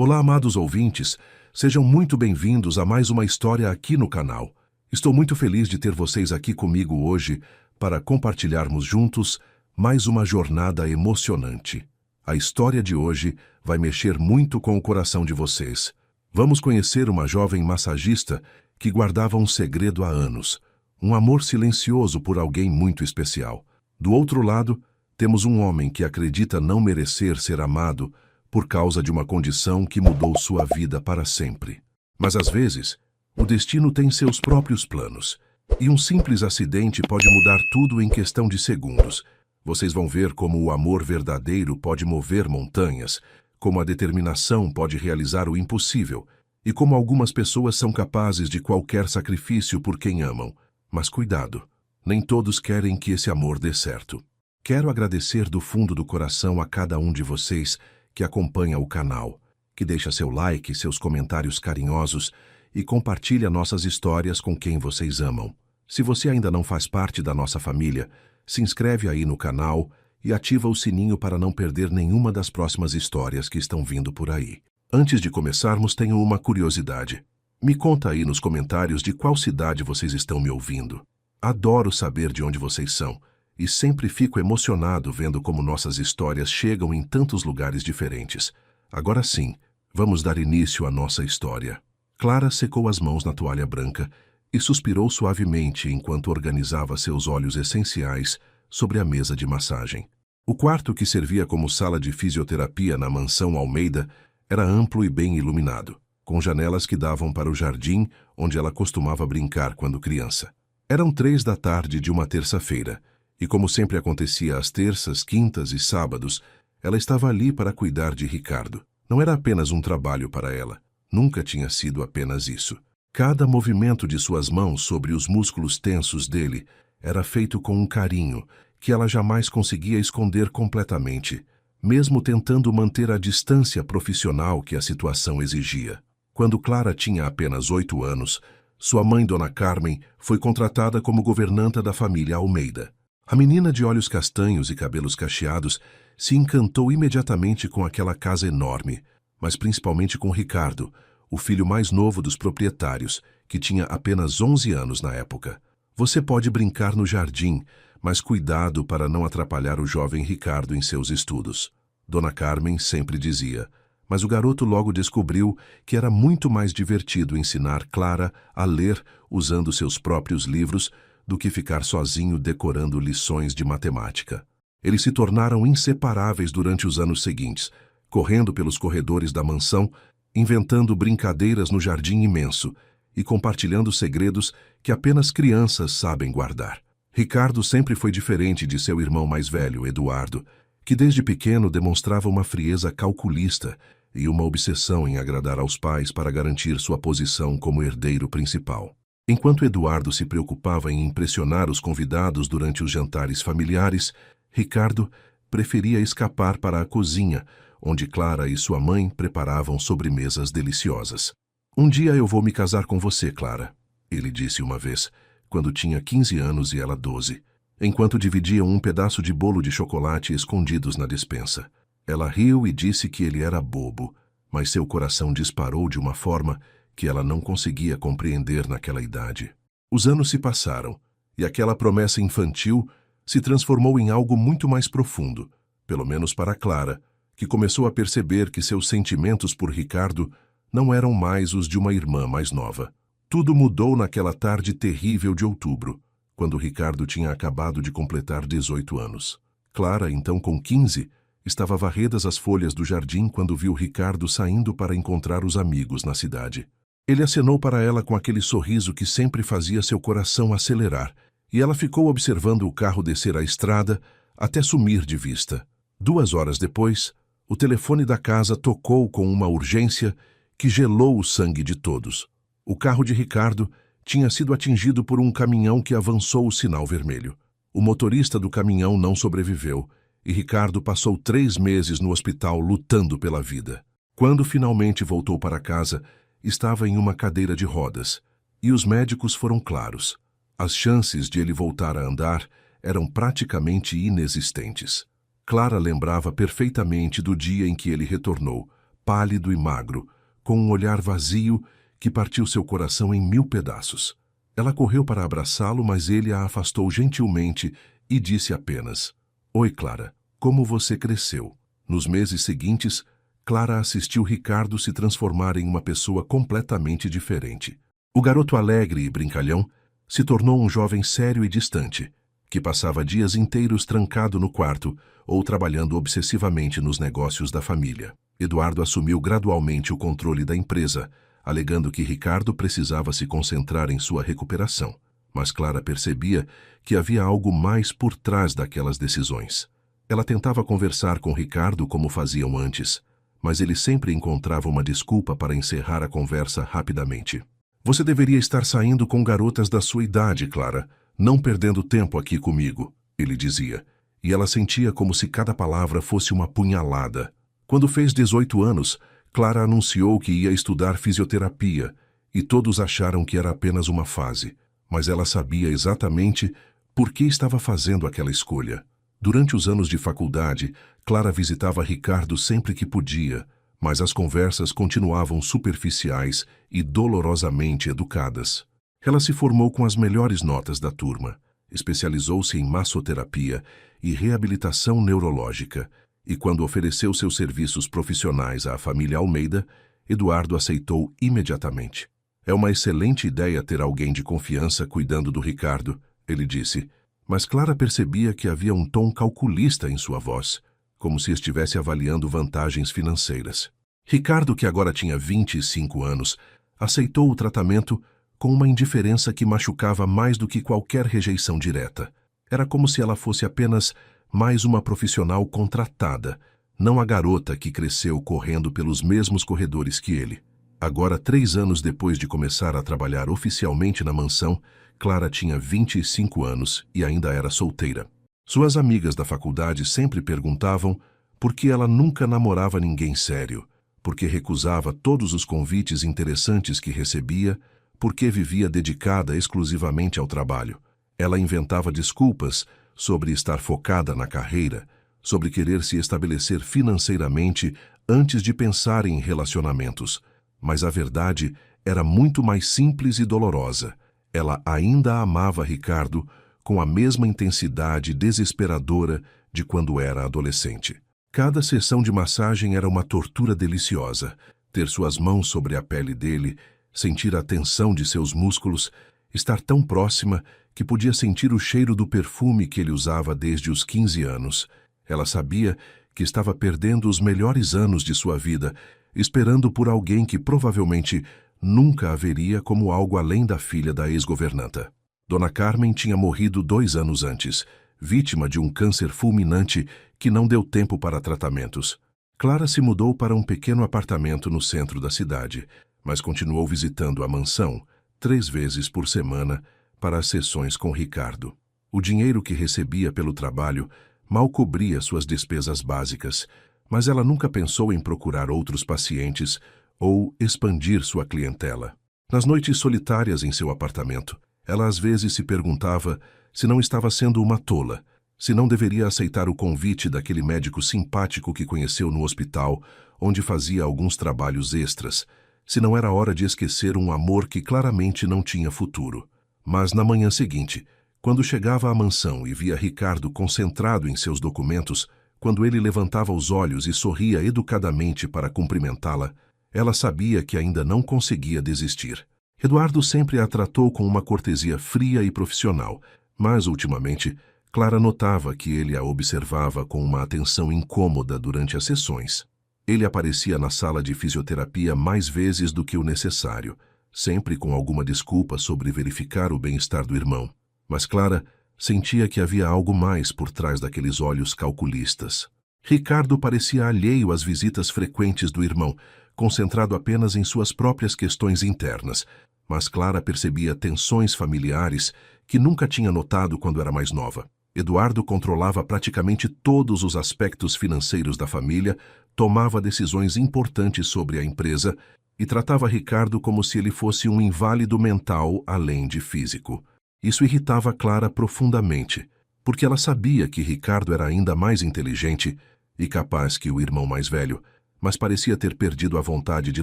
Olá, amados ouvintes, sejam muito bem-vindos a mais uma história aqui no canal. Estou muito feliz de ter vocês aqui comigo hoje para compartilharmos juntos mais uma jornada emocionante. A história de hoje vai mexer muito com o coração de vocês. Vamos conhecer uma jovem massagista que guardava um segredo há anos, um amor silencioso por alguém muito especial. Do outro lado, temos um homem que acredita não merecer ser amado por causa de uma condição que mudou sua vida para sempre. Mas às vezes, o destino tem seus próprios planos, e um simples acidente pode mudar tudo em questão de segundos. Vocês vão ver como o amor verdadeiro pode mover montanhas, como a determinação pode realizar o impossível, e como algumas pessoas são capazes de qualquer sacrifício por quem amam. Mas cuidado, nem todos querem que esse amor dê certo. Quero agradecer do fundo do coração a cada um de vocês que acompanha o canal, que deixa seu like, seus comentários carinhosos e compartilha nossas histórias com quem vocês amam. Se você ainda não faz parte da nossa família, se inscreve aí no canal e ativa o sininho para não perder nenhuma das próximas histórias que estão vindo por aí. Antes de começarmos, tenho uma curiosidade. Me conta aí nos comentários de qual cidade vocês estão me ouvindo. Adoro saber de onde vocês são. E sempre fico emocionado vendo como nossas histórias chegam em tantos lugares diferentes. Agora sim, vamos dar início à nossa história. Clara secou as mãos na toalha branca e suspirou suavemente enquanto organizava seus óleos essenciais sobre a mesa de massagem. O quarto que servia como sala de fisioterapia na mansão Almeida era amplo e bem iluminado, com janelas que davam para o jardim onde ela costumava brincar quando criança. Eram 3 da tarde de uma terça-feira. E como sempre acontecia às terças, quintas e sábados, ela estava ali para cuidar de Ricardo. Não era apenas um trabalho para ela. Nunca tinha sido apenas isso. Cada movimento de suas mãos sobre os músculos tensos dele era feito com um carinho que ela jamais conseguia esconder completamente, mesmo tentando manter a distância profissional que a situação exigia. Quando Clara tinha apenas 8 anos, sua mãe, Dona Carmen, foi contratada como governanta da família Almeida. A menina de olhos castanhos e cabelos cacheados se encantou imediatamente com aquela casa enorme, mas principalmente com Ricardo, o filho mais novo dos proprietários, que tinha apenas 11 anos na época. Você pode brincar no jardim, mas cuidado para não atrapalhar o jovem Ricardo em seus estudos. Dona Carmen sempre dizia, mas o garoto logo descobriu que era muito mais divertido ensinar Clara a ler usando seus próprios livros do que ficar sozinho decorando lições de matemática. Eles se tornaram inseparáveis durante os anos seguintes, correndo pelos corredores da mansão, inventando brincadeiras no jardim imenso e compartilhando segredos que apenas crianças sabem guardar. Ricardo sempre foi diferente de seu irmão mais velho, Eduardo, que desde pequeno demonstrava uma frieza calculista e uma obsessão em agradar aos pais para garantir sua posição como herdeiro principal. Enquanto Eduardo se preocupava em impressionar os convidados durante os jantares familiares, Ricardo preferia escapar para a cozinha, onde Clara e sua mãe preparavam sobremesas deliciosas. "Um dia eu vou me casar com você, Clara", ele disse uma vez, quando tinha 15 anos e ela 12, enquanto dividiam um pedaço de bolo de chocolate escondidos na despensa. Ela riu e disse que ele era bobo, mas seu coração disparou de uma forma que ela não conseguia compreender naquela idade. Os anos se passaram, e aquela promessa infantil se transformou em algo muito mais profundo, pelo menos para Clara, que começou a perceber que seus sentimentos por Ricardo não eram mais os de uma irmã mais nova. Tudo mudou naquela tarde terrível de outubro, quando Ricardo tinha acabado de completar 18 anos. Clara, então com 15, estava varredas as folhas do jardim quando viu Ricardo saindo para encontrar os amigos na cidade. Ele acenou para ela com aquele sorriso que sempre fazia seu coração acelerar, e ela ficou observando o carro descer a estrada até sumir de vista. 2 horas depois, o telefone da casa tocou com uma urgência que gelou o sangue de todos. O carro de Ricardo tinha sido atingido por um caminhão que avançou o sinal vermelho. O motorista do caminhão não sobreviveu, e Ricardo passou 3 meses no hospital lutando pela vida. Quando finalmente voltou para casa, estava em uma cadeira de rodas, e os médicos foram claros. As chances de ele voltar a andar eram praticamente inexistentes. Clara lembrava perfeitamente do dia em que ele retornou, pálido e magro, com um olhar vazio que partiu seu coração em 1000 pedaços. Ela correu para abraçá-lo, mas ele a afastou gentilmente e disse apenas: "Oi, Clara, como você cresceu?" Nos meses seguintes, Clara assistiu Ricardo se transformar em uma pessoa completamente diferente. O garoto alegre e brincalhão se tornou um jovem sério e distante, que passava dias inteiros trancado no quarto ou trabalhando obsessivamente nos negócios da família. Eduardo assumiu gradualmente o controle da empresa, alegando que Ricardo precisava se concentrar em sua recuperação. Mas Clara percebia que havia algo mais por trás daquelas decisões. Ela tentava conversar com Ricardo como faziam antes, mas ele sempre encontrava uma desculpa para encerrar a conversa rapidamente. "Você deveria estar saindo com garotas da sua idade, Clara, não perdendo tempo aqui comigo", ele dizia, e ela sentia como se cada palavra fosse uma punhalada. Quando fez 18 anos, Clara anunciou que ia estudar fisioterapia, e todos acharam que era apenas uma fase, mas ela sabia exatamente por que estava fazendo aquela escolha. Durante os anos de faculdade, Clara visitava Ricardo sempre que podia, mas as conversas continuavam superficiais e dolorosamente educadas. Ela se formou com as melhores notas da turma, especializou-se em massoterapia e reabilitação neurológica, e quando ofereceu seus serviços profissionais à família Almeida, Eduardo aceitou imediatamente. "É uma excelente ideia ter alguém de confiança cuidando do Ricardo", ele disse, mas Clara percebia que havia um tom calculista em sua voz, como se estivesse avaliando vantagens financeiras. Ricardo, que agora tinha 25 anos, aceitou o tratamento com uma indiferença que machucava mais do que qualquer rejeição direta. Era como se ela fosse apenas mais uma profissional contratada, não a garota que cresceu correndo pelos mesmos corredores que ele. Agora, 3 anos depois de começar a trabalhar oficialmente na mansão, Clara tinha 25 anos e ainda era solteira. Suas amigas da faculdade sempre perguntavam por que ela nunca namorava ninguém sério, por que recusava todos os convites interessantes que recebia, por que vivia dedicada exclusivamente ao trabalho. Ela inventava desculpas sobre estar focada na carreira, sobre querer se estabelecer financeiramente antes de pensar em relacionamentos. Mas a verdade era muito mais simples e dolorosa. Ela ainda amava Ricardo com a mesma intensidade desesperadora de quando era adolescente. Cada sessão de massagem era uma tortura deliciosa. Ter suas mãos sobre a pele dele, sentir a tensão de seus músculos, estar tão próxima que podia sentir o cheiro do perfume que ele usava desde os 15 anos. Ela sabia que estava perdendo os melhores anos de sua vida, esperando por alguém que provavelmente nunca haveria como algo além da filha da ex-governanta. Dona Carmen tinha morrido 2 anos antes, vítima de um câncer fulminante que não deu tempo para tratamentos. Clara se mudou para um pequeno apartamento no centro da cidade, mas continuou visitando a mansão 3 vezes por semana para as sessões com Ricardo. O dinheiro que recebia pelo trabalho mal cobria suas despesas básicas, mas ela nunca pensou em procurar outros pacientes ou expandir sua clientela. Nas noites solitárias em seu apartamento, ela às vezes se perguntava se não estava sendo uma tola, se não deveria aceitar o convite daquele médico simpático que conheceu no hospital, onde fazia alguns trabalhos extras, se não era hora de esquecer um amor que claramente não tinha futuro. Mas na manhã seguinte, quando chegava à mansão e via Ricardo concentrado em seus documentos, quando ele levantava os olhos e sorria educadamente para cumprimentá-la, ela sabia que ainda não conseguia desistir. Eduardo sempre a tratou com uma cortesia fria e profissional, mas, ultimamente, Clara notava que ele a observava com uma atenção incômoda durante as sessões. Ele aparecia na sala de fisioterapia mais vezes do que o necessário, sempre com alguma desculpa sobre verificar o bem-estar do irmão. Mas Clara sentia que havia algo mais por trás daqueles olhos calculistas. Ricardo parecia alheio às visitas frequentes do irmão, concentrado apenas em suas próprias questões internas, mas Clara percebia tensões familiares que nunca tinha notado quando era mais nova. Eduardo controlava praticamente todos os aspectos financeiros da família, tomava decisões importantes sobre a empresa e tratava Ricardo como se ele fosse um inválido mental além de físico. Isso irritava Clara profundamente, porque ela sabia que Ricardo era ainda mais inteligente e capaz que o irmão mais velho, mas parecia ter perdido a vontade de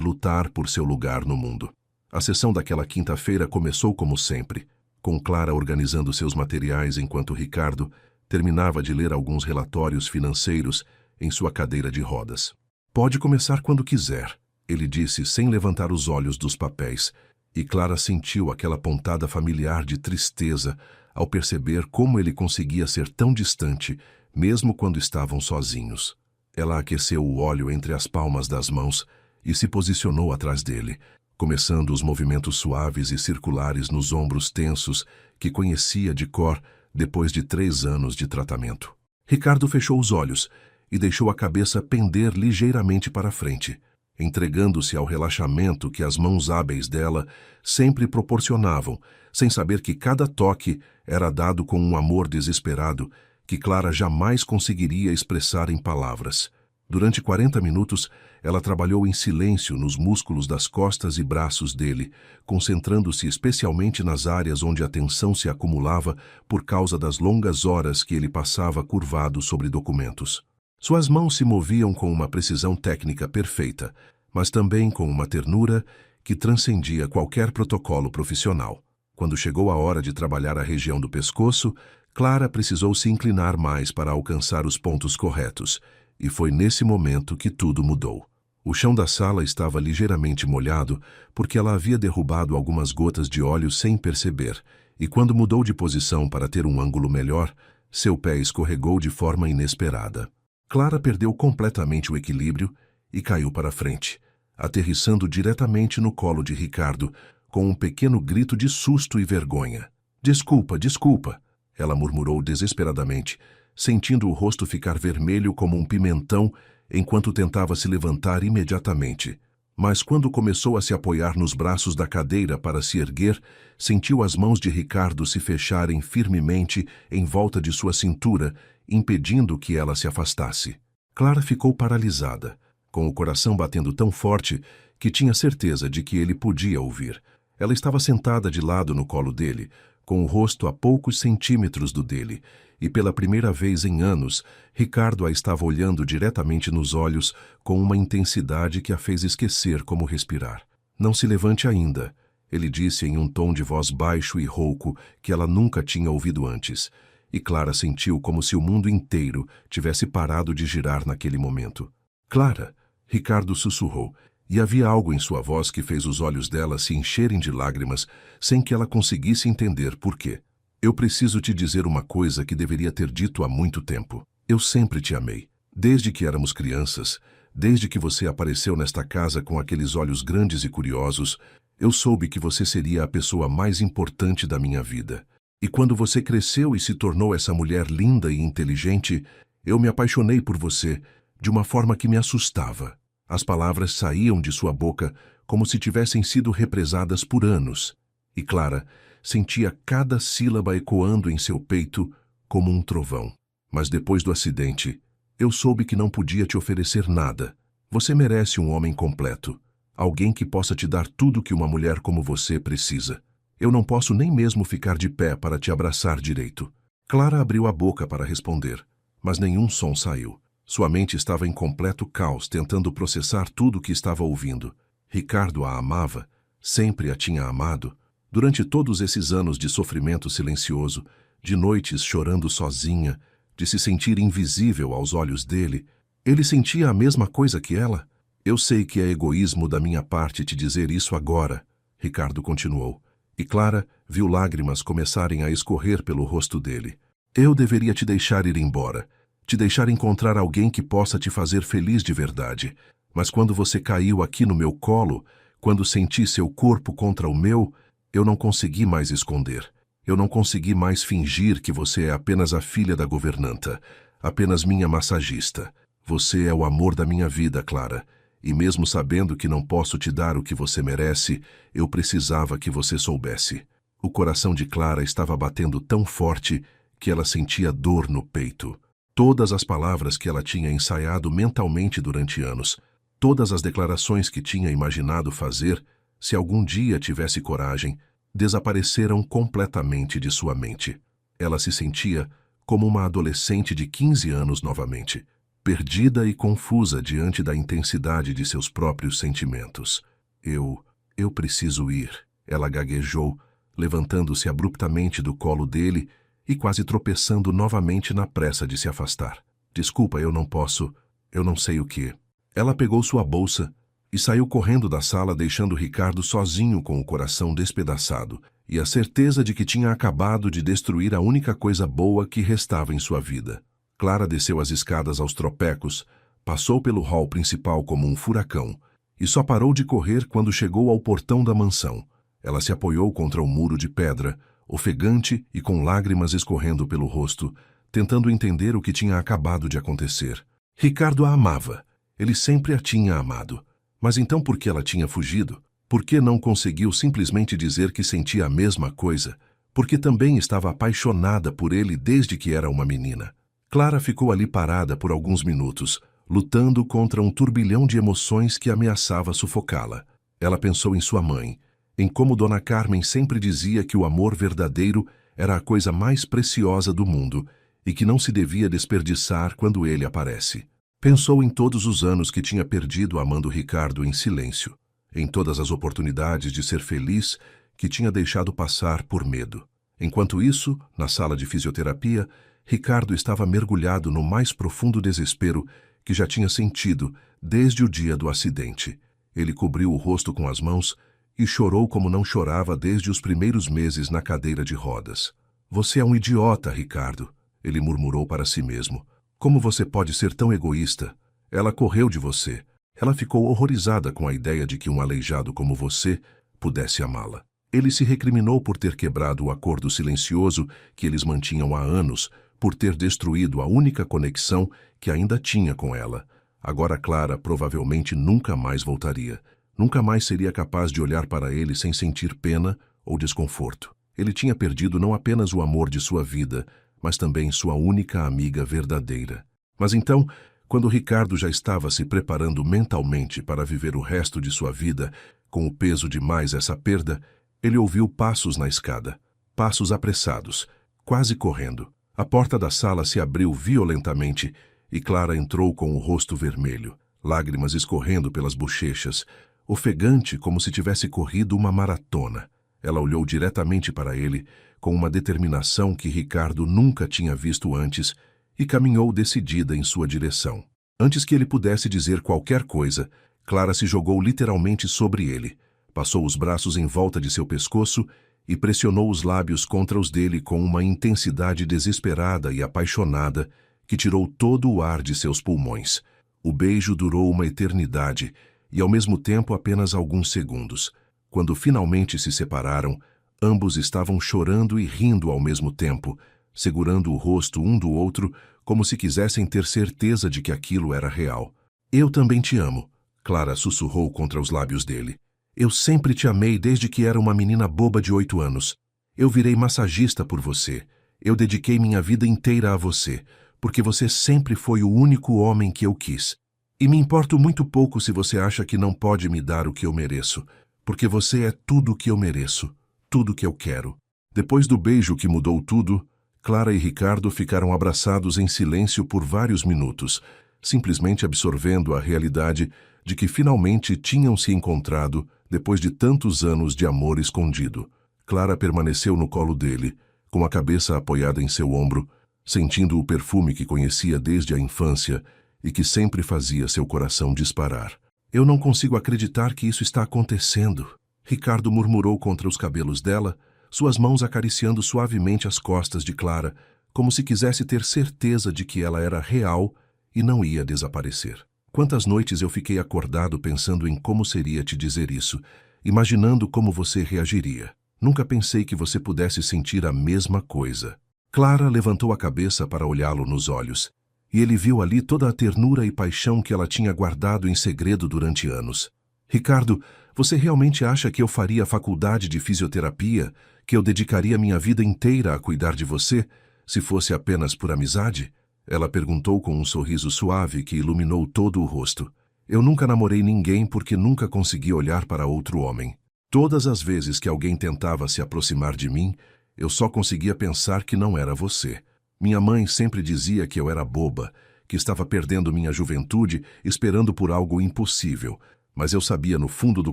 lutar por seu lugar no mundo. A sessão daquela quinta-feira começou como sempre, com Clara organizando seus materiais enquanto Ricardo terminava de ler alguns relatórios financeiros em sua cadeira de rodas. "Pode começar quando quiser", ele disse sem levantar os olhos dos papéis, e Clara sentiu aquela pontada familiar de tristeza ao perceber como ele conseguia ser tão distante, mesmo quando estavam sozinhos. Ela aqueceu o óleo entre as palmas das mãos e se posicionou atrás dele, começando os movimentos suaves e circulares nos ombros tensos que conhecia de cor depois de 3 anos de tratamento. Ricardo fechou os olhos e deixou a cabeça pender ligeiramente para frente, entregando-se ao relaxamento que as mãos hábeis dela sempre proporcionavam, sem saber que cada toque era dado com um amor desesperado que Clara jamais conseguiria expressar em palavras. Durante 40 minutos, ela trabalhou em silêncio nos músculos das costas e braços dele, concentrando-se especialmente nas áreas onde a tensão se acumulava por causa das longas horas que ele passava curvado sobre documentos. Suas mãos se moviam com uma precisão técnica perfeita, mas também com uma ternura que transcendia qualquer protocolo profissional. Quando chegou a hora de trabalhar a região do pescoço, Clara precisou se inclinar mais para alcançar os pontos corretos, e foi nesse momento que tudo mudou. O chão da sala estava ligeiramente molhado porque ela havia derrubado algumas gotas de óleo sem perceber, e quando mudou de posição para ter um ângulo melhor, seu pé escorregou de forma inesperada. Clara perdeu completamente o equilíbrio e caiu para frente, aterrissando diretamente no colo de Ricardo, com um pequeno grito de susto e vergonha. "Desculpa, desculpa", ela murmurou desesperadamente, sentindo o rosto ficar vermelho como um pimentão enquanto tentava se levantar imediatamente. Mas quando começou a se apoiar nos braços da cadeira para se erguer, sentiu as mãos de Ricardo se fecharem firmemente em volta de sua cintura, impedindo que ela se afastasse. Clara ficou paralisada, com o coração batendo tão forte que tinha certeza de que ele podia ouvir. Ela estava sentada de lado no colo dele, com o rosto a poucos centímetros do dele, e pela primeira vez em anos, Ricardo a estava olhando diretamente nos olhos com uma intensidade que a fez esquecer como respirar. "Não se levante ainda", ele disse em um tom de voz baixo e rouco que ela nunca tinha ouvido antes, e Clara sentiu como se o mundo inteiro tivesse parado de girar naquele momento. "Clara", Ricardo sussurrou, e havia algo em sua voz que fez os olhos dela se encherem de lágrimas sem que ela conseguisse entender por quê. "Eu preciso te dizer uma coisa que deveria ter dito há muito tempo. Eu sempre te amei. Desde que éramos crianças, desde que você apareceu nesta casa com aqueles olhos grandes e curiosos, eu soube que você seria a pessoa mais importante da minha vida. E quando você cresceu e se tornou essa mulher linda e inteligente, eu me apaixonei por você de uma forma que me assustava." As palavras saíam de sua boca como se tivessem sido represadas por anos, e Clara sentia cada sílaba ecoando em seu peito como um trovão. "Mas depois do acidente, eu soube que não podia te oferecer nada. Você merece um homem completo, alguém que possa te dar tudo que uma mulher como você precisa. Eu não posso nem mesmo ficar de pé para te abraçar direito." Clara abriu a boca para responder, mas nenhum som saiu. Sua mente estava em completo caos, tentando processar tudo o que estava ouvindo. Ricardo a amava, sempre a tinha amado. Durante todos esses anos de sofrimento silencioso, de noites chorando sozinha, de se sentir invisível aos olhos dele, ele sentia a mesma coisa que ela. "Eu sei que é egoísmo da minha parte te dizer isso agora", Ricardo continuou, e Clara viu lágrimas começarem a escorrer pelo rosto dele. "Eu deveria te deixar ir embora, te deixar encontrar alguém que possa te fazer feliz de verdade. Mas quando você caiu aqui no meu colo, quando senti seu corpo contra o meu, eu não consegui mais esconder. Eu não consegui mais fingir que você é apenas a filha da governanta, apenas minha massagista. Você é o amor da minha vida, Clara, e mesmo sabendo que não posso te dar o que você merece, eu precisava que você soubesse." O coração de Clara estava batendo tão forte que ela sentia dor no peito. Todas as palavras que ela tinha ensaiado mentalmente durante anos, todas as declarações que tinha imaginado fazer, se algum dia tivesse coragem, desapareceram completamente de sua mente. Ela se sentia como uma adolescente de 15 anos novamente. perdida e confusa diante da intensidade de seus próprios sentimentos. Eu preciso ir, ela gaguejou, levantando-se abruptamente do colo dele e quase tropeçando novamente na pressa de se afastar. Desculpa, eu não posso, eu não sei o que. Ela pegou sua bolsa e saiu correndo da sala, deixando Ricardo sozinho com o coração despedaçado e a certeza de que tinha acabado de destruir a única coisa boa que restava em sua vida. Clara desceu as escadas aos tropecos, passou pelo hall principal como um furacão e só parou de correr quando chegou ao portão da mansão. Ela se apoiou contra o muro de pedra, ofegante e com lágrimas escorrendo pelo rosto, tentando entender o que tinha acabado de acontecer. Ricardo a amava. Ele sempre a tinha amado. Mas então por que ela tinha fugido? Por que não conseguiu simplesmente dizer que sentia a mesma coisa? Porque também estava apaixonada por ele desde que era uma menina. Clara ficou ali parada por alguns minutos, lutando contra um turbilhão de emoções que ameaçava sufocá-la. Ela pensou em sua mãe, em como Dona Carmen sempre dizia que o amor verdadeiro era a coisa mais preciosa do mundo e que não se devia desperdiçar quando ele aparece. Pensou em todos os anos que tinha perdido amando Ricardo em silêncio, em todas as oportunidades de ser feliz que tinha deixado passar por medo. Enquanto isso, na sala de fisioterapia, Ricardo estava mergulhado no mais profundo desespero que já tinha sentido desde o dia do acidente. Ele cobriu o rosto com as mãos e chorou como não chorava desde os primeiros meses na cadeira de rodas. Você é um idiota, Ricardo, ele murmurou para si mesmo. Como você pode ser tão egoísta? Ela correu de você. Ela ficou horrorizada com a ideia de que um aleijado como você pudesse amá-la. Ele se recriminou por ter quebrado o acordo silencioso que eles mantinham há anos, por ter destruído a única conexão que ainda tinha com ela. Agora Clara provavelmente nunca mais voltaria. Nunca mais seria capaz de olhar para ele sem sentir pena ou desconforto. Ele tinha perdido não apenas o amor de sua vida, mas também sua única amiga verdadeira. Mas então, quando Ricardo já estava se preparando mentalmente para viver o resto de sua vida com o peso de mais essa perda, ele ouviu passos na escada, passos apressados, quase correndo. A porta da sala se abriu violentamente e Clara entrou com o rosto vermelho, lágrimas escorrendo pelas bochechas, ofegante como se tivesse corrido uma maratona. Ela olhou diretamente para ele, com uma determinação que Ricardo nunca tinha visto antes, e caminhou decidida em sua direção. Antes que ele pudesse dizer qualquer coisa, Clara se jogou literalmente sobre ele, passou os braços em volta de seu pescoço e pressionou os lábios contra os dele com uma intensidade desesperada e apaixonada que tirou todo o ar de seus pulmões. O beijo durou uma eternidade e, ao mesmo tempo, apenas alguns segundos. Quando finalmente se separaram, ambos estavam chorando e rindo ao mesmo tempo, segurando o rosto um do outro como se quisessem ter certeza de que aquilo era real. Eu também te amo, Clara sussurrou contra os lábios dele. Eu sempre te amei desde que era uma menina boba de 8 anos. Eu virei massagista por você. Eu dediquei minha vida inteira a você, porque você sempre foi o único homem que eu quis. E me importo muito pouco se você acha que não pode me dar o que eu mereço, porque você é tudo o que eu mereço, tudo o que eu quero. Depois do beijo que mudou tudo, Clara e Ricardo ficaram abraçados em silêncio por vários minutos, simplesmente absorvendo a realidade de que finalmente tinham se encontrado depois de tantos anos de amor escondido. Clara permaneceu no colo dele, com a cabeça apoiada em seu ombro, sentindo o perfume que conhecia desde a infância e que sempre fazia seu coração disparar. Eu não consigo acreditar que isso está acontecendo, Ricardo murmurou contra os cabelos dela, suas mãos acariciando suavemente as costas de Clara, como se quisesse ter certeza de que ela era real e não ia desaparecer. Quantas noites eu fiquei acordado pensando em como seria te dizer isso, imaginando como você reagiria. Nunca pensei que você pudesse sentir a mesma coisa. Clara levantou a cabeça para olhá-lo nos olhos, e ele viu ali toda a ternura e paixão que ela tinha guardado em segredo durante anos. Ricardo, você realmente acha que eu faria a faculdade de fisioterapia, que eu dedicaria minha vida inteira a cuidar de você, se fosse apenas por amizade? Ela perguntou com um sorriso suave que iluminou todo o rosto. Eu nunca namorei ninguém porque nunca consegui olhar para outro homem. Todas as vezes que alguém tentava se aproximar de mim, eu só conseguia pensar que não era você. Minha mãe sempre dizia que eu era boba, que estava perdendo minha juventude esperando por algo impossível, mas eu sabia no fundo do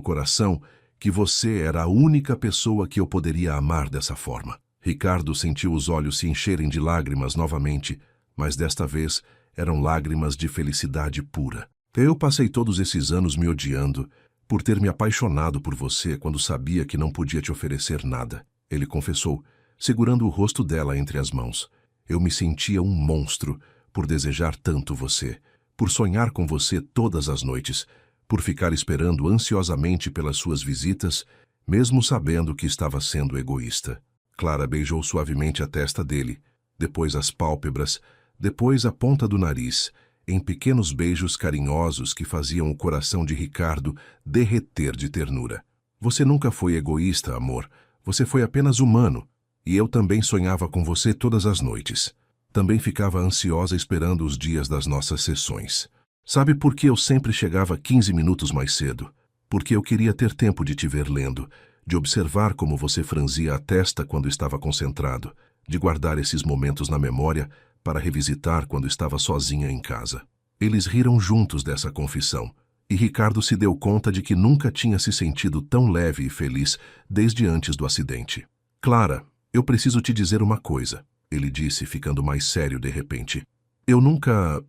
coração que você era a única pessoa que eu poderia amar dessa forma. Ricardo sentiu os olhos se encherem de lágrimas novamente, mas desta vez eram lágrimas de felicidade pura. Eu passei todos esses anos me odiando por ter me apaixonado por você quando sabia que não podia te oferecer nada. Ele confessou, segurando o rosto dela entre as mãos. Eu me sentia um monstro por desejar tanto você, por sonhar com você todas as noites, por ficar esperando ansiosamente pelas suas visitas, mesmo sabendo que estava sendo egoísta. Clara beijou suavemente a testa dele, depois as pálpebras, depois a ponta do nariz, em pequenos beijos carinhosos que faziam o coração de Ricardo derreter de ternura. Você nunca foi egoísta, amor. Você foi apenas humano. E eu também sonhava com você todas as noites. Também ficava ansiosa esperando os dias das nossas sessões. Sabe por que eu sempre chegava 15 minutos mais cedo? Porque eu queria ter tempo de te ver lendo, de observar como você franzia a testa quando estava concentrado, de guardar esses momentos na memória para revisitar quando estava sozinha em casa. Eles riram juntos dessa confissão, e Ricardo se deu conta de que nunca tinha se sentido tão leve e feliz desde antes do acidente. Clara, eu preciso te dizer uma coisa, ele disse, ficando mais sério de repente. Eu nunca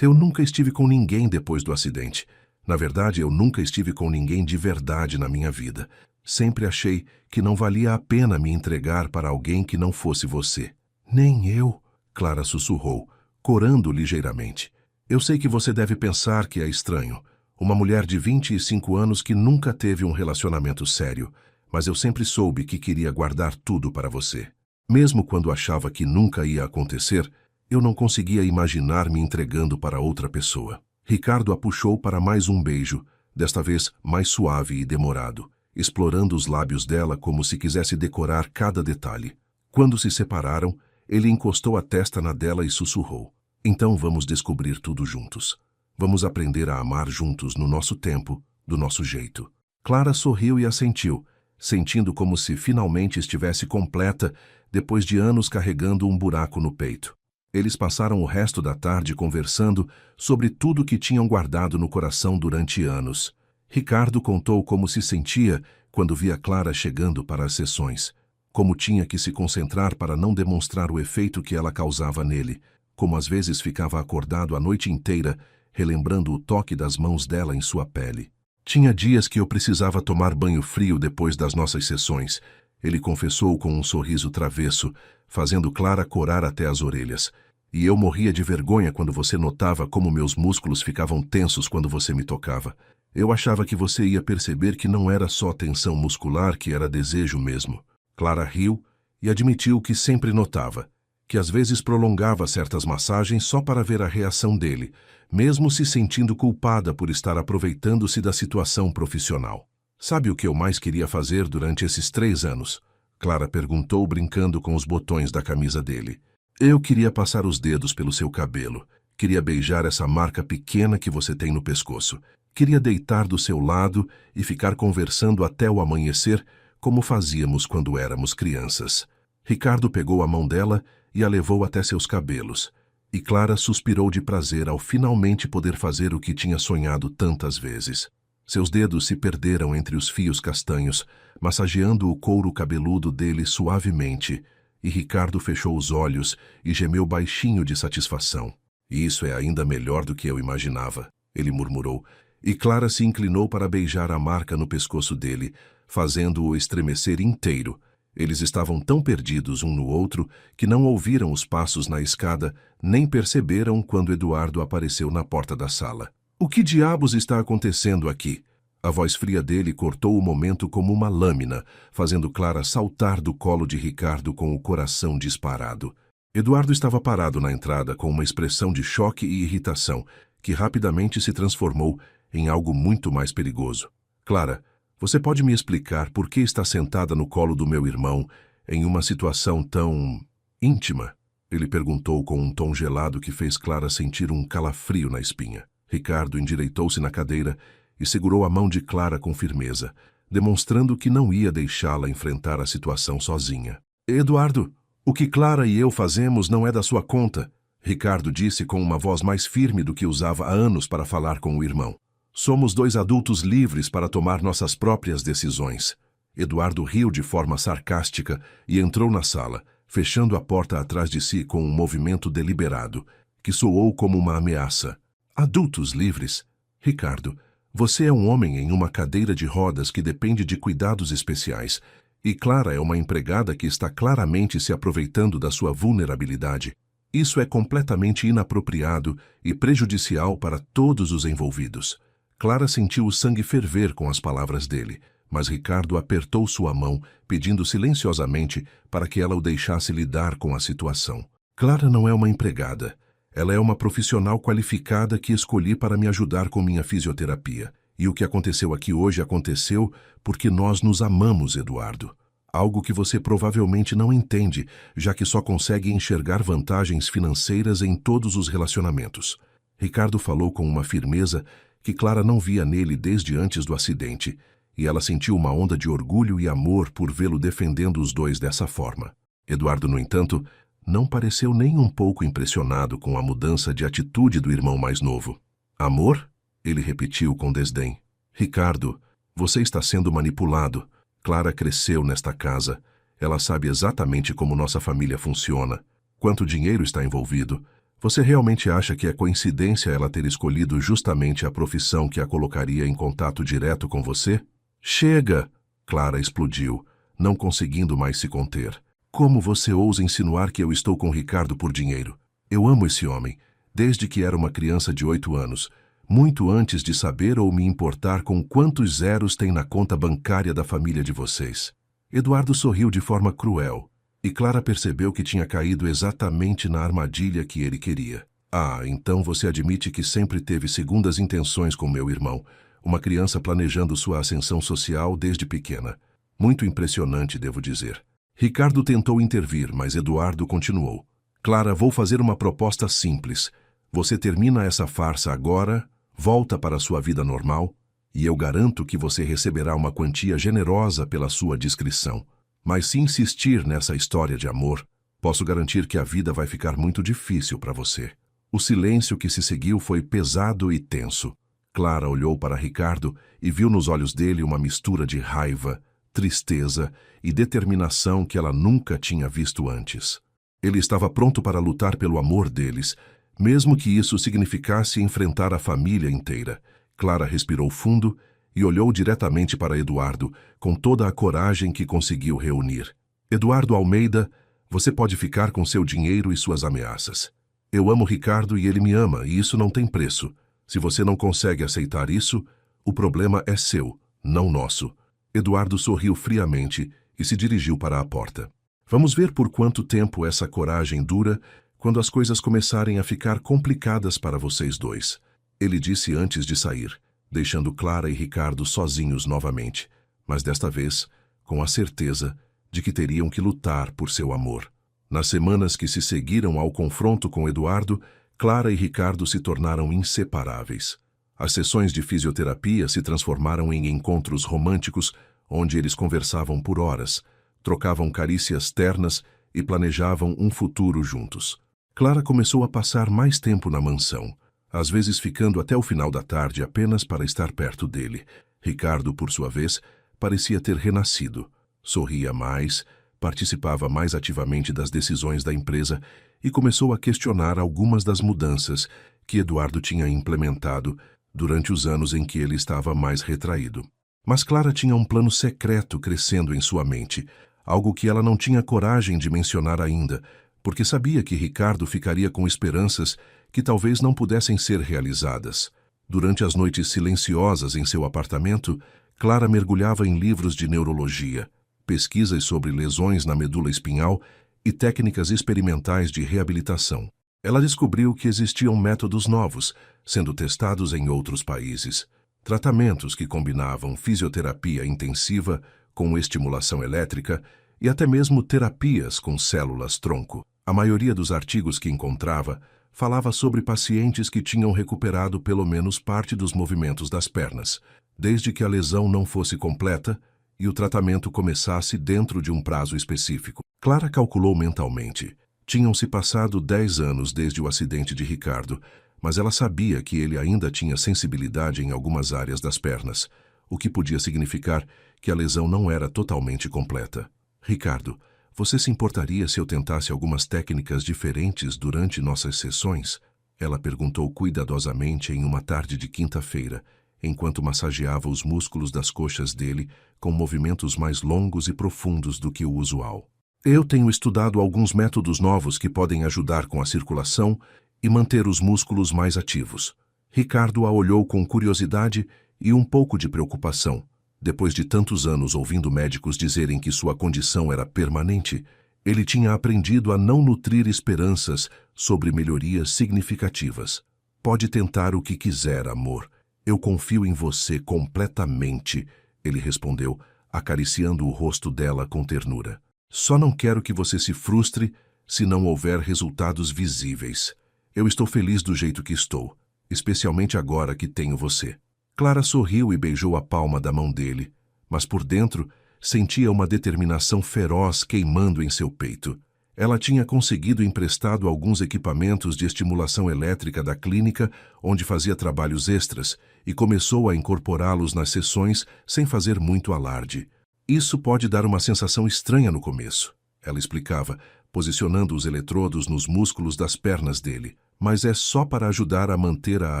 estive com ninguém depois do acidente. Na verdade, eu nunca estive com ninguém de verdade na minha vida. Sempre achei que não valia a pena me entregar para alguém que não fosse você. Nem eu, Clara sussurrou, corando ligeiramente. Eu sei que você deve pensar que é estranho. Uma mulher de 25 anos que nunca teve um relacionamento sério. Mas eu sempre soube que queria guardar tudo para você. Mesmo quando achava que nunca ia acontecer, eu não conseguia imaginar me entregando para outra pessoa. Ricardo a puxou para mais um beijo, desta vez mais suave e demorado, explorando os lábios dela como se quisesse decorar cada detalhe. Quando se separaram, ele encostou a testa na dela e sussurrou. Então vamos descobrir tudo juntos. Vamos aprender a amar juntos no nosso tempo, do nosso jeito. Clara sorriu e assentiu, sentindo como se finalmente estivesse completa depois de anos carregando um buraco no peito. Eles passaram o resto da tarde conversando sobre tudo que tinham guardado no coração durante anos. Ricardo contou como se sentia quando via Clara chegando para as sessões, como tinha que se concentrar para não demonstrar o efeito que ela causava nele, como às vezes ficava acordado a noite inteira, relembrando o toque das mãos dela em sua pele. Tinha dias que eu precisava tomar banho frio depois das nossas sessões, ele confessou com um sorriso travesso, fazendo Clara corar até as orelhas. E eu morria de vergonha quando você notava como meus músculos ficavam tensos quando você me tocava. Eu achava que você ia perceber que não era só tensão muscular, que era desejo mesmo. Clara riu e admitiu que sempre notava, que às vezes prolongava certas massagens só para ver a reação dele, mesmo se sentindo culpada por estar aproveitando-se da situação profissional. Sabe o que eu mais queria fazer durante esses 3 anos? Clara perguntou, brincando com os botões da camisa dele. Eu queria passar os dedos pelo seu cabelo. Queria beijar essa marca pequena que você tem no pescoço. Queria deitar do seu lado e ficar conversando até o amanhecer, como fazíamos quando éramos crianças. Ricardo pegou a mão dela e a levou até seus cabelos. E Clara suspirou de prazer ao finalmente poder fazer o que tinha sonhado tantas vezes. Seus dedos se perderam entre os fios castanhos, massageando o couro cabeludo dele suavemente, e Ricardo fechou os olhos e gemeu baixinho de satisfação. Isso é ainda melhor do que eu imaginava, ele murmurou, e Clara se inclinou para beijar a marca no pescoço dele, fazendo-o estremecer inteiro. Eles estavam tão perdidos um no outro que não ouviram os passos na escada, nem perceberam quando Eduardo apareceu na porta da sala. O que diabos está acontecendo aqui? A voz fria dele cortou o momento como uma lâmina, fazendo Clara saltar do colo de Ricardo com o coração disparado. Eduardo estava parado na entrada com uma expressão de choque e irritação, que rapidamente se transformou em algo muito mais perigoso. Clara, você pode me explicar por que está sentada no colo do meu irmão em uma situação tão íntima? Ele perguntou com um tom gelado que fez Clara sentir um calafrio na espinha. Ricardo endireitou-se na cadeira e segurou a mão de Clara com firmeza, demonstrando que não ia deixá-la enfrentar a situação sozinha. Eduardo, o que Clara e eu fazemos não é da sua conta. Ricardo disse com uma voz mais firme do que usava há anos para falar com o irmão. Somos dois adultos livres para tomar nossas próprias decisões. Eduardo riu de forma sarcástica e entrou na sala, fechando a porta atrás de si com um movimento deliberado, que soou como uma ameaça. Adultos livres? Ricardo, você é um homem em uma cadeira de rodas que depende de cuidados especiais, e Clara é uma empregada que está claramente se aproveitando da sua vulnerabilidade. Isso é completamente inapropriado e prejudicial para todos os envolvidos. Clara sentiu o sangue ferver com as palavras dele, mas Ricardo apertou sua mão, pedindo silenciosamente para que ela o deixasse lidar com a situação. Clara não é uma empregada. Ela é uma profissional qualificada que escolhi para me ajudar com minha fisioterapia. E o que aconteceu aqui hoje aconteceu porque nós nos amamos, Eduardo. Algo que você provavelmente não entende, já que só consegue enxergar vantagens financeiras em todos os relacionamentos. Ricardo falou com uma firmeza que Clara não via nele desde antes do acidente, e ela sentiu uma onda de orgulho e amor por vê-lo defendendo os dois dessa forma. Eduardo, no entanto, não pareceu nem um pouco impressionado com a mudança de atitude do irmão mais novo. Amor? Ele repetiu com desdém. Ricardo, você está sendo manipulado. Clara cresceu nesta casa. Ela sabe exatamente como nossa família funciona. Quanto dinheiro está envolvido. Você realmente acha que é coincidência ela ter escolhido justamente a profissão que a colocaria em contato direto com você? Chega! Clara explodiu, não conseguindo mais se conter. Como você ousa insinuar que eu estou com Ricardo por dinheiro? Eu amo esse homem, desde que era uma criança de 8 anos, muito antes de saber ou me importar com quantos zeros tem na conta bancária da família de vocês. Eduardo sorriu de forma cruel. E Clara percebeu que tinha caído exatamente na armadilha que ele queria. Ah, então você admite que sempre teve segundas intenções com meu irmão, uma criança planejando sua ascensão social desde pequena. Muito impressionante, devo dizer. Ricardo tentou intervir, mas Eduardo continuou. Clara, vou fazer uma proposta simples. Você termina essa farsa agora, volta para sua vida normal, e eu garanto que você receberá uma quantia generosa pela sua discrição. Mas se insistir nessa história de amor, posso garantir que a vida vai ficar muito difícil para você. O silêncio que se seguiu foi pesado e tenso. Clara olhou para Ricardo e viu nos olhos dele uma mistura de raiva, tristeza e determinação que ela nunca tinha visto antes. Ele estava pronto para lutar pelo amor deles, mesmo que isso significasse enfrentar a família inteira. Clara respirou fundo e olhou diretamente para Eduardo, com toda a coragem que conseguiu reunir. Eduardo Almeida, você pode ficar com seu dinheiro e suas ameaças. Eu amo Ricardo e ele me ama, e isso não tem preço. Se você não consegue aceitar isso, o problema é seu, não nosso. Eduardo sorriu friamente e se dirigiu para a porta. Vamos ver por quanto tempo essa coragem dura quando as coisas começarem a ficar complicadas para vocês dois. Ele disse antes de sair, deixando Clara e Ricardo sozinhos novamente, mas desta vez com a certeza de que teriam que lutar por seu amor. Nas semanas que se seguiram ao confronto com Eduardo, Clara e Ricardo se tornaram inseparáveis. As sessões de fisioterapia se transformaram em encontros românticos, onde eles conversavam por horas, trocavam carícias ternas e planejavam um futuro juntos. Clara começou a passar mais tempo na mansão, às vezes ficando até o final da tarde apenas para estar perto dele. Ricardo, por sua vez, parecia ter renascido. Sorria mais, participava mais ativamente das decisões da empresa e começou a questionar algumas das mudanças que Eduardo tinha implementado durante os anos em que ele estava mais retraído. Mas Clara tinha um plano secreto crescendo em sua mente, algo que ela não tinha coragem de mencionar ainda, porque sabia que Ricardo ficaria com esperanças que talvez não pudessem ser realizadas. Durante as noites silenciosas em seu apartamento, Clara mergulhava em livros de neurologia, pesquisas sobre lesões na medula espinhal e técnicas experimentais de reabilitação. Ela descobriu que existiam métodos novos, sendo testados em outros países. Tratamentos que combinavam fisioterapia intensiva com estimulação elétrica e até mesmo terapias com células-tronco. A maioria dos artigos que encontrava falava sobre pacientes que tinham recuperado pelo menos parte dos movimentos das pernas, desde que a lesão não fosse completa e o tratamento começasse dentro de um prazo específico. Clara calculou mentalmente. Tinham-se passado 10 anos desde o acidente de Ricardo, mas ela sabia que ele ainda tinha sensibilidade em algumas áreas das pernas, o que podia significar que a lesão não era totalmente completa. Ricardo, você se importaria se eu tentasse algumas técnicas diferentes durante nossas sessões? Ela perguntou cuidadosamente em uma tarde de quinta-feira, enquanto massageava os músculos das coxas dele com movimentos mais longos e profundos do que o usual. Eu tenho estudado alguns métodos novos que podem ajudar com a circulação e manter os músculos mais ativos. Ricardo a olhou com curiosidade e um pouco de preocupação. Depois de tantos anos ouvindo médicos dizerem que sua condição era permanente, ele tinha aprendido a não nutrir esperanças sobre melhorias significativas. Pode tentar o que quiser, amor. Eu confio em você completamente, ele respondeu, acariciando o rosto dela com ternura. Só não quero que você se frustre se não houver resultados visíveis. Eu estou feliz do jeito que estou, especialmente agora que tenho você. Clara sorriu e beijou a palma da mão dele, mas por dentro sentia uma determinação feroz queimando em seu peito. Ela tinha conseguido emprestado alguns equipamentos de estimulação elétrica da clínica onde fazia trabalhos extras e começou a incorporá-los nas sessões sem fazer muito alarde. Isso pode dar uma sensação estranha no começo, ela explicava, posicionando os eletrodos nos músculos das pernas dele, mas é só para ajudar a manter a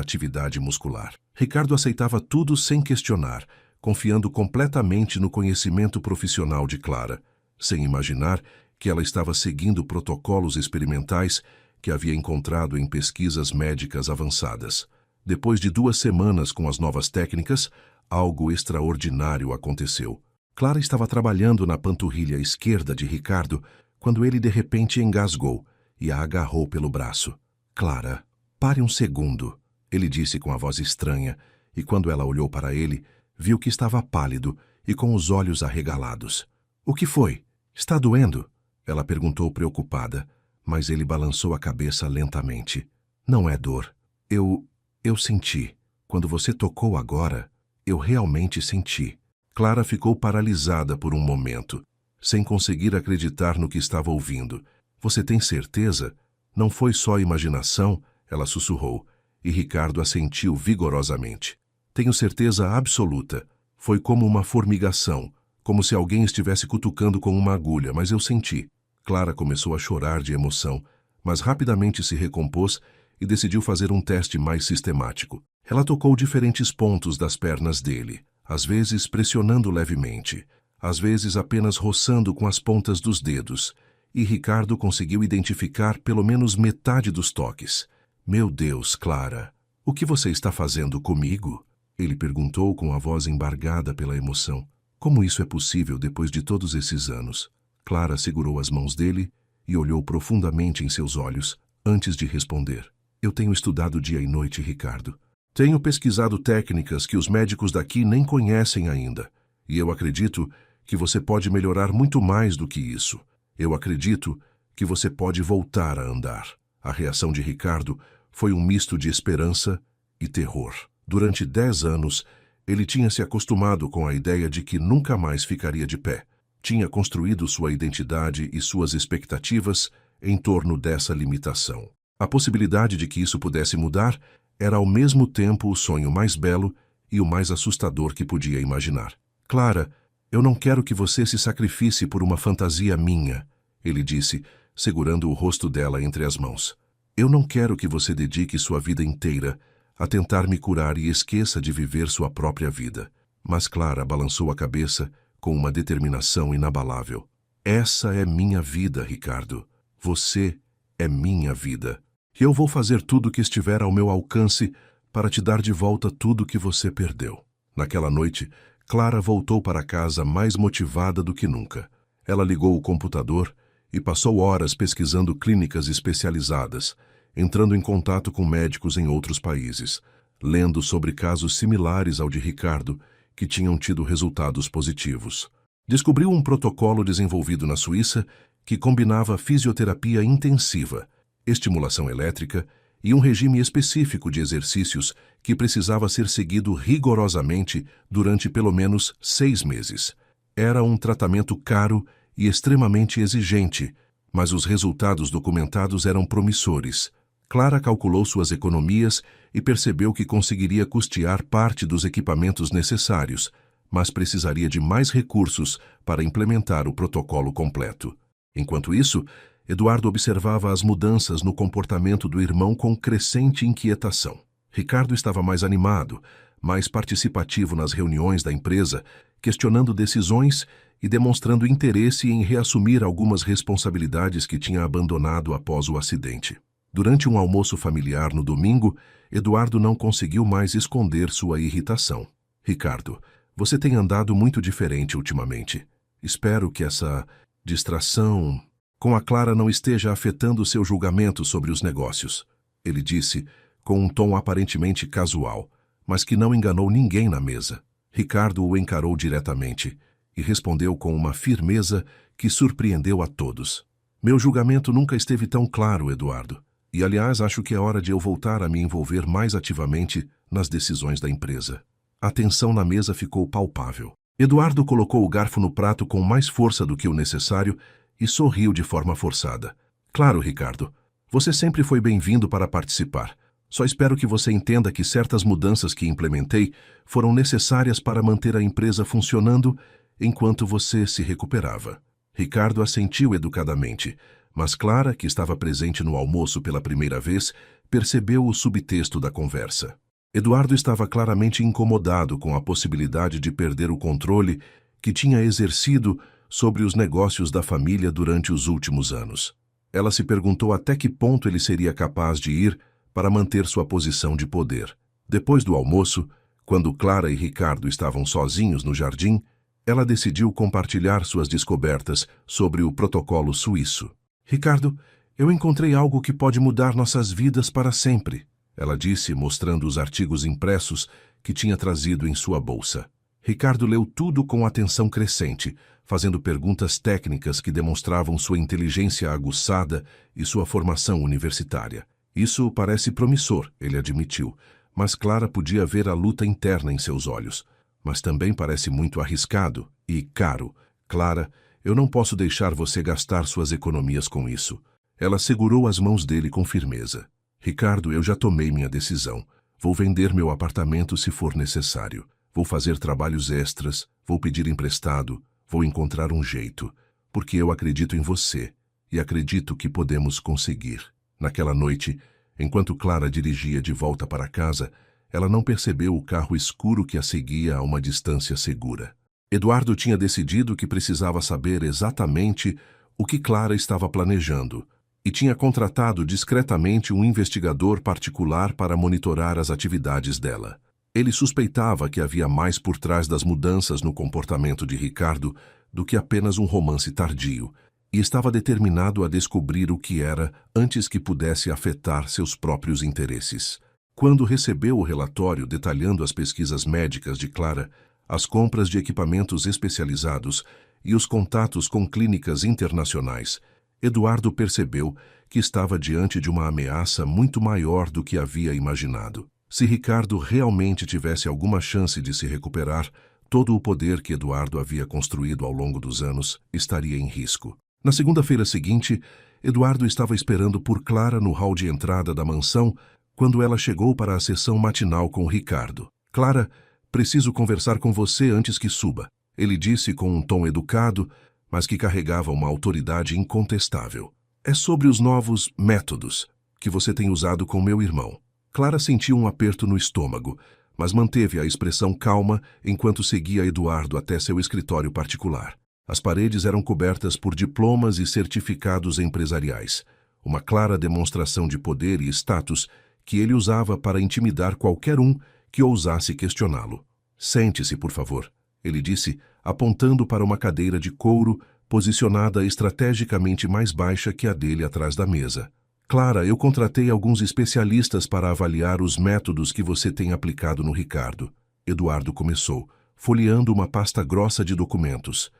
atividade muscular. Ricardo aceitava tudo sem questionar, confiando completamente no conhecimento profissional de Clara, sem imaginar que ela estava seguindo protocolos experimentais que havia encontrado em pesquisas médicas avançadas. Depois de 2 semanas com as novas técnicas, algo extraordinário aconteceu. Clara estava trabalhando na panturrilha esquerda de Ricardo quando ele de repente engasgou e a agarrou pelo braço. Clara, pare um segundo, ele disse com a voz estranha, e quando ela olhou para ele, viu que estava pálido e com os olhos arregalados. O que foi? Está doendo? Ela perguntou preocupada, mas ele balançou a cabeça lentamente. Não é dor. Eu senti. Quando você tocou agora, eu realmente senti. Clara ficou paralisada por um momento, sem conseguir acreditar no que estava ouvindo. Você tem certeza? Não foi só imaginação? Ela sussurrou, e Ricardo assentiu vigorosamente. Tenho certeza absoluta. Foi como uma formigação, como se alguém estivesse cutucando com uma agulha, mas eu senti. Clara começou a chorar de emoção, mas rapidamente se recompôs e decidiu fazer um teste mais sistemático. Ela tocou diferentes pontos das pernas dele, às vezes pressionando levemente, às vezes apenas roçando com as pontas dos dedos, e Ricardo conseguiu identificar pelo menos metade dos toques. Meu Deus, Clara, o que você está fazendo comigo? Ele perguntou com a voz embargada pela emoção. Como isso é possível depois de todos esses anos? Clara segurou as mãos dele e olhou profundamente em seus olhos antes de responder. Eu tenho estudado dia e noite, Ricardo. Tenho pesquisado técnicas que os médicos daqui nem conhecem ainda, e eu acredito que você pode melhorar muito mais do que isso. Eu acredito que você pode voltar a andar. A reação de Ricardo foi um misto de esperança e terror. Durante 10 anos, ele tinha se acostumado com a ideia de que nunca mais ficaria de pé. Tinha construído sua identidade e suas expectativas em torno dessa limitação. A possibilidade de que isso pudesse mudar era ao mesmo tempo o sonho mais belo e o mais assustador que podia imaginar. Clara, eu não quero que você se sacrifique por uma fantasia minha, ele disse, segurando o rosto dela entre as mãos. Eu não quero que você dedique sua vida inteira a tentar me curar e esqueça de viver sua própria vida. Mas Clara balançou a cabeça com uma determinação inabalável. Essa é minha vida, Ricardo. Você é minha vida. E eu vou fazer tudo o que estiver ao meu alcance para te dar de volta tudo que você perdeu. Naquela noite, Clara voltou para casa mais motivada do que nunca. Ela ligou o computador e passou horas pesquisando clínicas especializadas, entrando em contato com médicos em outros países, lendo sobre casos similares ao de Ricardo, que tinham tido resultados positivos. Descobriu um protocolo desenvolvido na Suíça que combinava fisioterapia intensiva, estimulação elétrica e um regime específico de exercícios que precisava ser seguido rigorosamente durante pelo menos 6 meses. Era um tratamento caro e extremamente exigente, mas os resultados documentados eram promissores. Clara calculou suas economias e percebeu que conseguiria custear parte dos equipamentos necessários, mas precisaria de mais recursos para implementar o protocolo completo. Enquanto isso, Eduardo observava as mudanças no comportamento do irmão com crescente inquietação. Ricardo estava mais animado, mais participativo nas reuniões da empresa, questionando decisões e demonstrando interesse em reassumir algumas responsabilidades que tinha abandonado após o acidente. Durante um almoço familiar no domingo, Eduardo não conseguiu mais esconder sua irritação. Ricardo, você tem andado muito diferente ultimamente. Espero que essa distração com a Clara não esteja afetando seu julgamento sobre os negócios, ele disse, com um tom aparentemente casual, mas que não enganou ninguém na mesa. Ricardo o encarou diretamente e respondeu com uma firmeza que surpreendeu a todos. Meu julgamento nunca esteve tão claro, Eduardo. E, aliás, acho que é hora de eu voltar a me envolver mais ativamente nas decisões da empresa. A tensão na mesa ficou palpável. Eduardo colocou o garfo no prato com mais força do que o necessário e sorriu de forma forçada. Claro, Ricardo, você sempre foi bem-vindo para participar. Só espero que você entenda que certas mudanças que implementei foram necessárias para manter a empresa funcionando enquanto você se recuperava. Ricardo assentiu educadamente, mas Clara, que estava presente no almoço pela primeira vez, percebeu o subtexto da conversa. Eduardo estava claramente incomodado com a possibilidade de perder o controle que tinha exercido sobre os negócios da família durante os últimos anos. Ela se perguntou até que ponto ele seria capaz de ir para manter sua posição de poder. Depois do almoço, quando Clara e Ricardo estavam sozinhos no jardim, ela decidiu compartilhar suas descobertas sobre o protocolo suíço. Ricardo, eu encontrei algo que pode mudar nossas vidas para sempre, ela disse, mostrando os artigos impressos que tinha trazido em sua bolsa. Ricardo leu tudo com atenção crescente, fazendo perguntas técnicas que demonstravam sua inteligência aguçada e sua formação universitária. Isso parece promissor, ele admitiu, mas Clara podia ver a luta interna em seus olhos. Mas também parece muito arriscado e caro. Clara, eu não posso deixar você gastar suas economias com isso. Ela segurou as mãos dele com firmeza. Ricardo, eu já tomei minha decisão. Vou vender meu apartamento se for necessário. Vou fazer trabalhos extras, vou pedir emprestado, vou encontrar um jeito, porque eu acredito em você e acredito que podemos conseguir. Naquela noite, enquanto Clara dirigia de volta para casa, ela não percebeu o carro escuro que a seguia a uma distância segura. Eduardo tinha decidido que precisava saber exatamente o que Clara estava planejando e tinha contratado discretamente um investigador particular para monitorar as atividades dela. Ele suspeitava que havia mais por trás das mudanças no comportamento de Ricardo do que apenas um romance tardio, e estava determinado a descobrir o que era antes que pudesse afetar seus próprios interesses. Quando recebeu o relatório detalhando as pesquisas médicas de Clara, as compras de equipamentos especializados e os contatos com clínicas internacionais, Eduardo percebeu que estava diante de uma ameaça muito maior do que havia imaginado. Se Ricardo realmente tivesse alguma chance de se recuperar, todo o poder que Eduardo havia construído ao longo dos anos estaria em risco. Na segunda-feira seguinte, Eduardo estava esperando por Clara no hall de entrada da mansão quando ela chegou para a sessão matinal com Ricardo. Clara, preciso conversar com você antes que suba, ele disse com um tom educado, mas que carregava uma autoridade incontestável. É sobre os novos métodos que você tem usado com meu irmão. Clara sentiu um aperto no estômago, mas manteve a expressão calma enquanto seguia Eduardo até seu escritório particular. As paredes eram cobertas por diplomas e certificados empresariais, uma clara demonstração de poder e status que ele usava para intimidar qualquer um que ousasse questioná-lo. Sente-se, por favor, ele disse, apontando para uma cadeira de couro posicionada estrategicamente mais baixa que a dele atrás da mesa. Clara, eu contratei alguns especialistas para avaliar os métodos que você tem aplicado no Ricardo. Eduardo começou, folheando uma pasta grossa de documentos.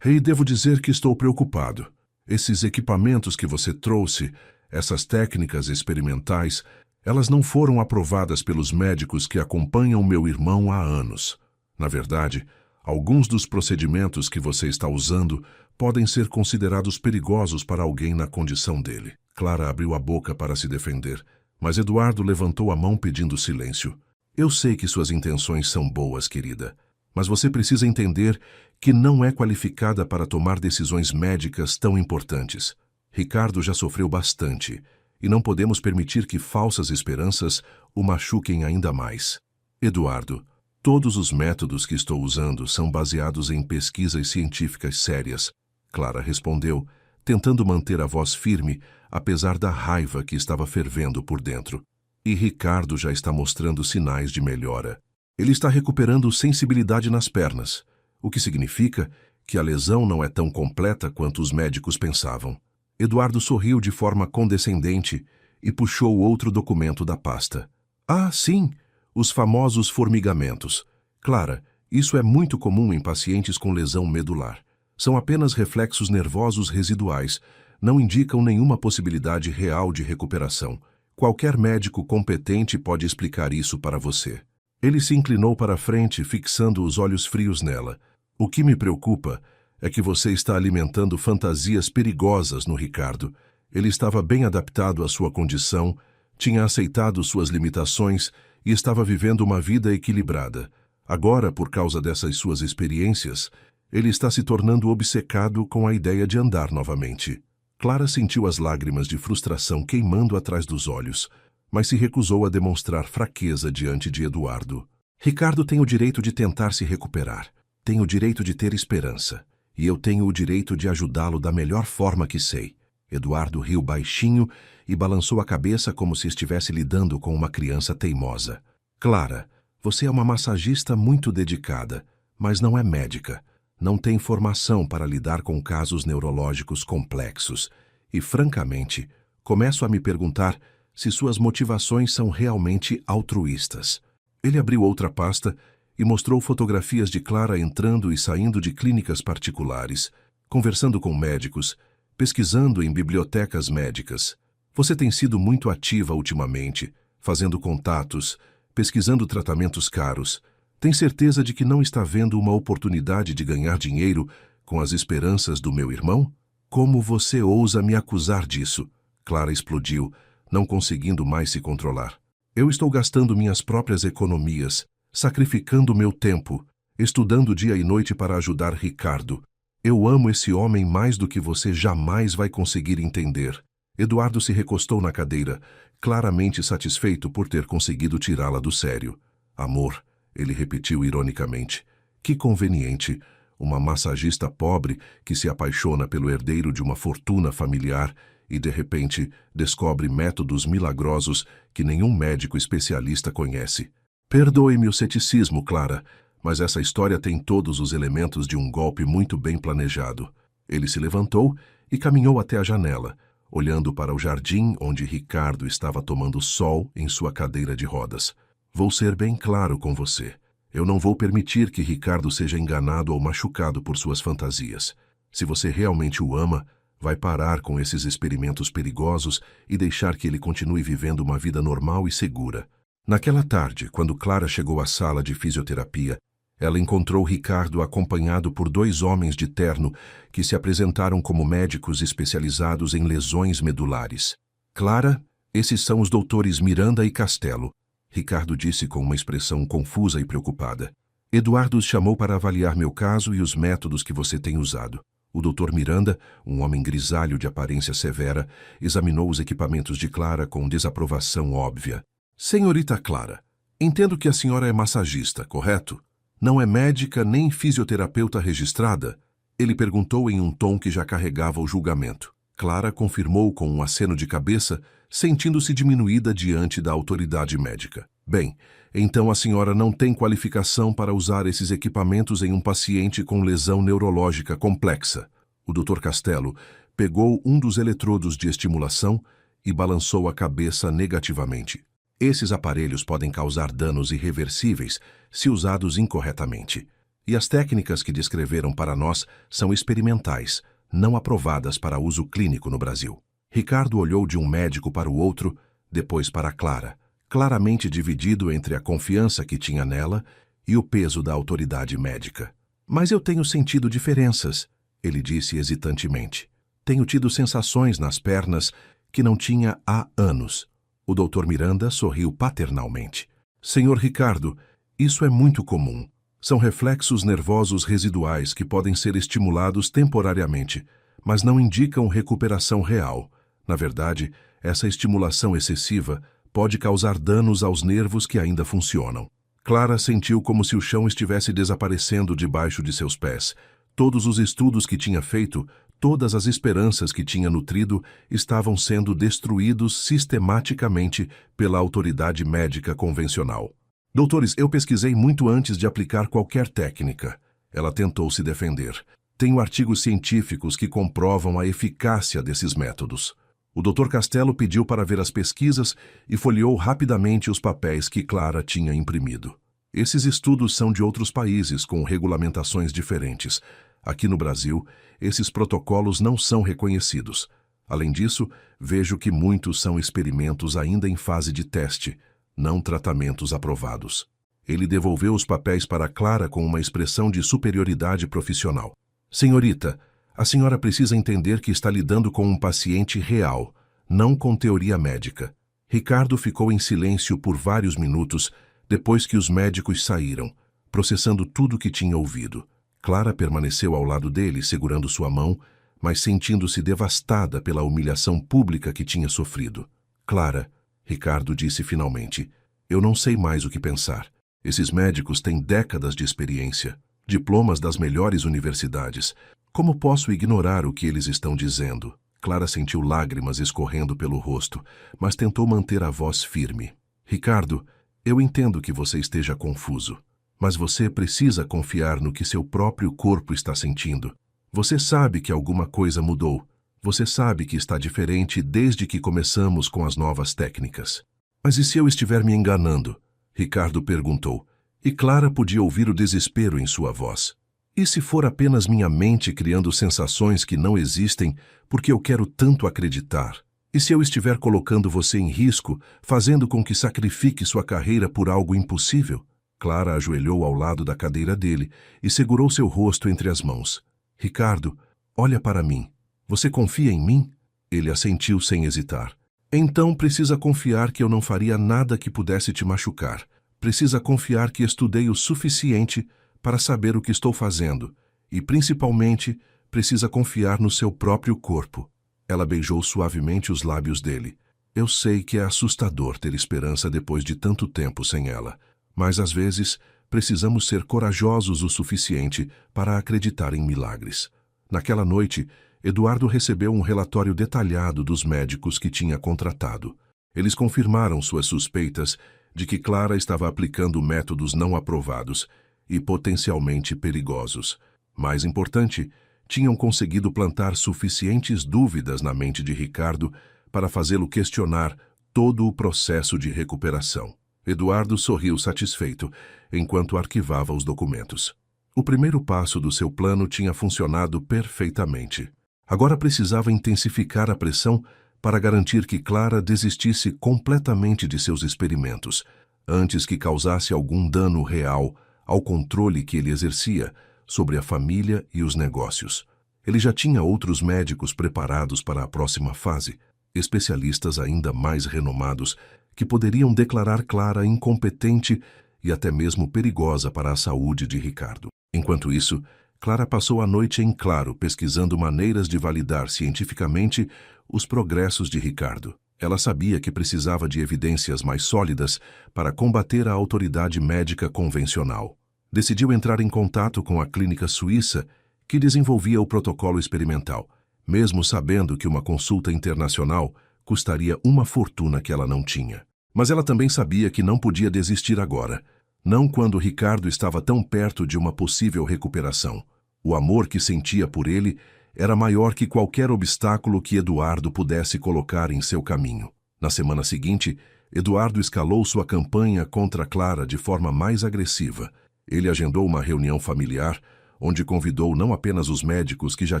Devo dizer que estou preocupado. Esses equipamentos que você trouxe, essas técnicas experimentais, elas não foram aprovadas pelos médicos que acompanham meu irmão há anos. Na verdade, Alguns dos procedimentos que você está usando podem ser considerados perigosos para alguém na condição dele. Clara abriu a boca para se defender, mas Eduardo levantou a mão pedindo silêncio. Eu sei que suas intenções são boas, querida, mas você precisa entender que não é qualificada para tomar decisões médicas tão importantes. Ricardo já sofreu bastante, e não podemos permitir que falsas esperanças o machuquem ainda mais. Eduardo, todos os métodos que estou usando são baseados em pesquisas científicas sérias, Clara respondeu, tentando manter a voz firme, apesar da raiva que estava fervendo por dentro. E Ricardo já está mostrando sinais de melhora. Ele está recuperando sensibilidade nas pernas, o que significa que a lesão não é tão completa quanto os médicos pensavam. Eduardo sorriu de forma condescendente e puxou outro documento da pasta. Ah, sim, os famosos formigamentos. Clara, isso é muito comum em pacientes com lesão medular. São apenas reflexos nervosos residuais, não indicam nenhuma possibilidade real de recuperação. Qualquer médico competente pode explicar isso para você. Ele se inclinou para a frente, fixando os olhos frios nela. O que me preocupa é que você está alimentando fantasias perigosas no Ricardo. Ele estava bem adaptado à sua condição, tinha aceitado suas limitações e estava vivendo uma vida equilibrada. Agora, por causa dessas suas experiências, ele está se tornando obcecado com a ideia de andar novamente. Clara sentiu as lágrimas de frustração queimando atrás dos olhos, mas se recusou a demonstrar fraqueza diante de Eduardo. Ricardo tem o direito de tentar se recuperar, tem o direito de ter esperança, e eu tenho o direito de ajudá-lo da melhor forma que sei. Eduardo riu baixinho e balançou a cabeça como se estivesse lidando com uma criança teimosa. Clara, você é uma massagista muito dedicada, mas não é médica. Não tem formação para lidar com casos neurológicos complexos e, francamente, começo a me perguntar se suas motivações são realmente altruístas. Ele abriu outra pasta e mostrou fotografias de Clara entrando e saindo de clínicas particulares, conversando com médicos, pesquisando em bibliotecas médicas. Você tem sido muito ativa ultimamente, fazendo contatos, pesquisando tratamentos caros. Tem certeza de que não está vendo uma oportunidade de ganhar dinheiro com as esperanças do meu irmão? Como você ousa me acusar disso? Clara explodiu, não conseguindo mais se controlar. Eu estou gastando minhas próprias economias, sacrificando meu tempo, estudando dia e noite para ajudar Ricardo. Eu amo esse homem mais do que você jamais vai conseguir entender. Eduardo se recostou na cadeira, claramente satisfeito por ter conseguido tirá-la do sério. Amor, ele repetiu ironicamente. Que conveniente, uma massagista pobre que se apaixona pelo herdeiro de uma fortuna familiar e, de repente, descobre métodos milagrosos que nenhum médico especialista conhece. Perdoe-me o ceticismo, Clara, mas essa história tem todos os elementos de um golpe muito bem planejado. Ele se levantou e caminhou até a janela, olhando para o jardim onde Ricardo estava tomando sol em sua cadeira de rodas. Vou ser bem claro com você. Eu não vou permitir que Ricardo seja enganado ou machucado por suas fantasias. Se você realmente o ama, vai parar com esses experimentos perigosos e deixar que ele continue vivendo uma vida normal e segura. Naquela tarde, quando Clara chegou à sala de fisioterapia, ela encontrou Ricardo acompanhado por 2 homens de terno que se apresentaram como médicos especializados em lesões medulares. Clara, esses são os doutores Miranda e Castelo, Ricardo disse com uma expressão confusa e preocupada. Eduardo os chamou para avaliar meu caso e os métodos que você tem usado. O doutor Miranda, um homem grisalho de aparência severa, examinou os equipamentos de Clara com desaprovação óbvia. Senhorita Clara, entendo que a senhora é massagista, correto? Não é médica nem fisioterapeuta registrada? Ele perguntou em um tom que já carregava o julgamento. Clara confirmou com um aceno de cabeça, sentindo-se diminuída diante da autoridade médica. Bem, então a senhora não tem qualificação para usar esses equipamentos em um paciente com lesão neurológica complexa. O Dr. Castelo pegou um dos eletrodos de estimulação e balançou a cabeça negativamente. Esses aparelhos podem causar danos irreversíveis se usados incorretamente. E as técnicas que descreveram para nós são experimentais, não aprovadas para uso clínico no Brasil. Ricardo olhou de um médico para o outro, depois para Clara, claramente dividido entre a confiança que tinha nela e o peso da autoridade médica. Mas eu tenho sentido diferenças, ele disse hesitantemente. Tenho tido sensações nas pernas que não tinha há anos. O Dr. Miranda sorriu paternalmente. Senhor Ricardo, isso é muito comum. São reflexos nervosos residuais que podem ser estimulados temporariamente, mas não indicam recuperação real. Na verdade, essa estimulação excessiva pode causar danos aos nervos que ainda funcionam. Clara sentiu como se o chão estivesse desaparecendo debaixo de seus pés. Todos os estudos que tinha feito, todas as esperanças que tinha nutrido, estavam sendo destruídos sistematicamente pela autoridade médica convencional. Doutores, eu pesquisei muito antes de aplicar qualquer técnica. Ela tentou se defender. Tenho artigos científicos que comprovam a eficácia desses métodos. O Dr. Castello pediu para ver as pesquisas e folheou rapidamente os papéis que Clara tinha imprimido. Esses estudos são de outros países com regulamentações diferentes. Aqui no Brasil, esses protocolos não são reconhecidos. Além disso, vejo que muitos são experimentos ainda em fase de teste, não tratamentos aprovados. Ele devolveu os papéis para Clara com uma expressão de superioridade profissional. Senhorita, a senhora precisa entender que está lidando com um paciente real, não com teoria médica. Ricardo ficou em silêncio por vários minutos depois que os médicos saíram, processando tudo o que tinha ouvido. Clara permaneceu ao lado dele, segurando sua mão, mas sentindo-se devastada pela humilhação pública que tinha sofrido. Clara, Ricardo disse finalmente, eu não sei mais o que pensar. Esses médicos têm décadas de experiência, diplomas das melhores universidades. Como posso ignorar o que eles estão dizendo? Clara sentiu lágrimas escorrendo pelo rosto, mas tentou manter a voz firme. Ricardo, eu entendo que você esteja confuso, mas você precisa confiar no que seu próprio corpo está sentindo. Você sabe que alguma coisa mudou. Você sabe que está diferente desde que começamos com as novas técnicas. Mas e se eu estiver me enganando? Ricardo perguntou, e Clara podia ouvir o desespero em sua voz. E se for apenas minha mente criando sensações que não existem porque eu quero tanto acreditar? E se eu estiver colocando você em risco, fazendo com que sacrifique sua carreira por algo impossível? Clara ajoelhou ao lado da cadeira dele e segurou seu rosto entre as mãos. Ricardo, olha para mim. Você confia em mim? Ele assentiu sem hesitar. Então precisa confiar que eu não faria nada que pudesse te machucar. Precisa confiar que estudei o suficiente para saber o que estou fazendo. E, principalmente, precisa confiar no seu próprio corpo. Ela beijou suavemente os lábios dele. Eu sei que é assustador ter esperança depois de tanto tempo sem ela. Mas, às vezes, precisamos ser corajosos o suficiente para acreditar em milagres. Naquela noite, Eduardo recebeu um relatório detalhado dos médicos que tinha contratado. Eles confirmaram suas suspeitas de que Clara estava aplicando métodos não aprovados e potencialmente perigosos. Mais importante, tinham conseguido plantar suficientes dúvidas na mente de Ricardo para fazê-lo questionar todo o processo de recuperação. Eduardo sorriu satisfeito enquanto arquivava os documentos. O primeiro passo do seu plano tinha funcionado perfeitamente. Agora precisava intensificar a pressão para garantir que Clara desistisse completamente de seus experimentos, antes que causasse algum dano real ao controle que ele exercia sobre a família e os negócios. Ele já tinha outros médicos preparados para a próxima fase, especialistas ainda mais renomados que poderiam declarar Clara incompetente e até mesmo perigosa para a saúde de Ricardo. Enquanto isso, Clara passou a noite em claro pesquisando maneiras de validar cientificamente os progressos de Ricardo. Ela sabia que precisava de evidências mais sólidas para combater a autoridade médica convencional. Decidiu entrar em contato com a clínica suíça que desenvolvia o protocolo experimental, mesmo sabendo que uma consulta internacional custaria uma fortuna que ela não tinha. Mas ela também sabia que não podia desistir agora, não quando Ricardo estava tão perto de uma possível recuperação. O amor que sentia por ele era maior que qualquer obstáculo que Eduardo pudesse colocar em seu caminho. Na semana seguinte, Eduardo escalou sua campanha contra Clara de forma mais agressiva. Ele agendou uma reunião familiar, onde convidou não apenas os médicos que já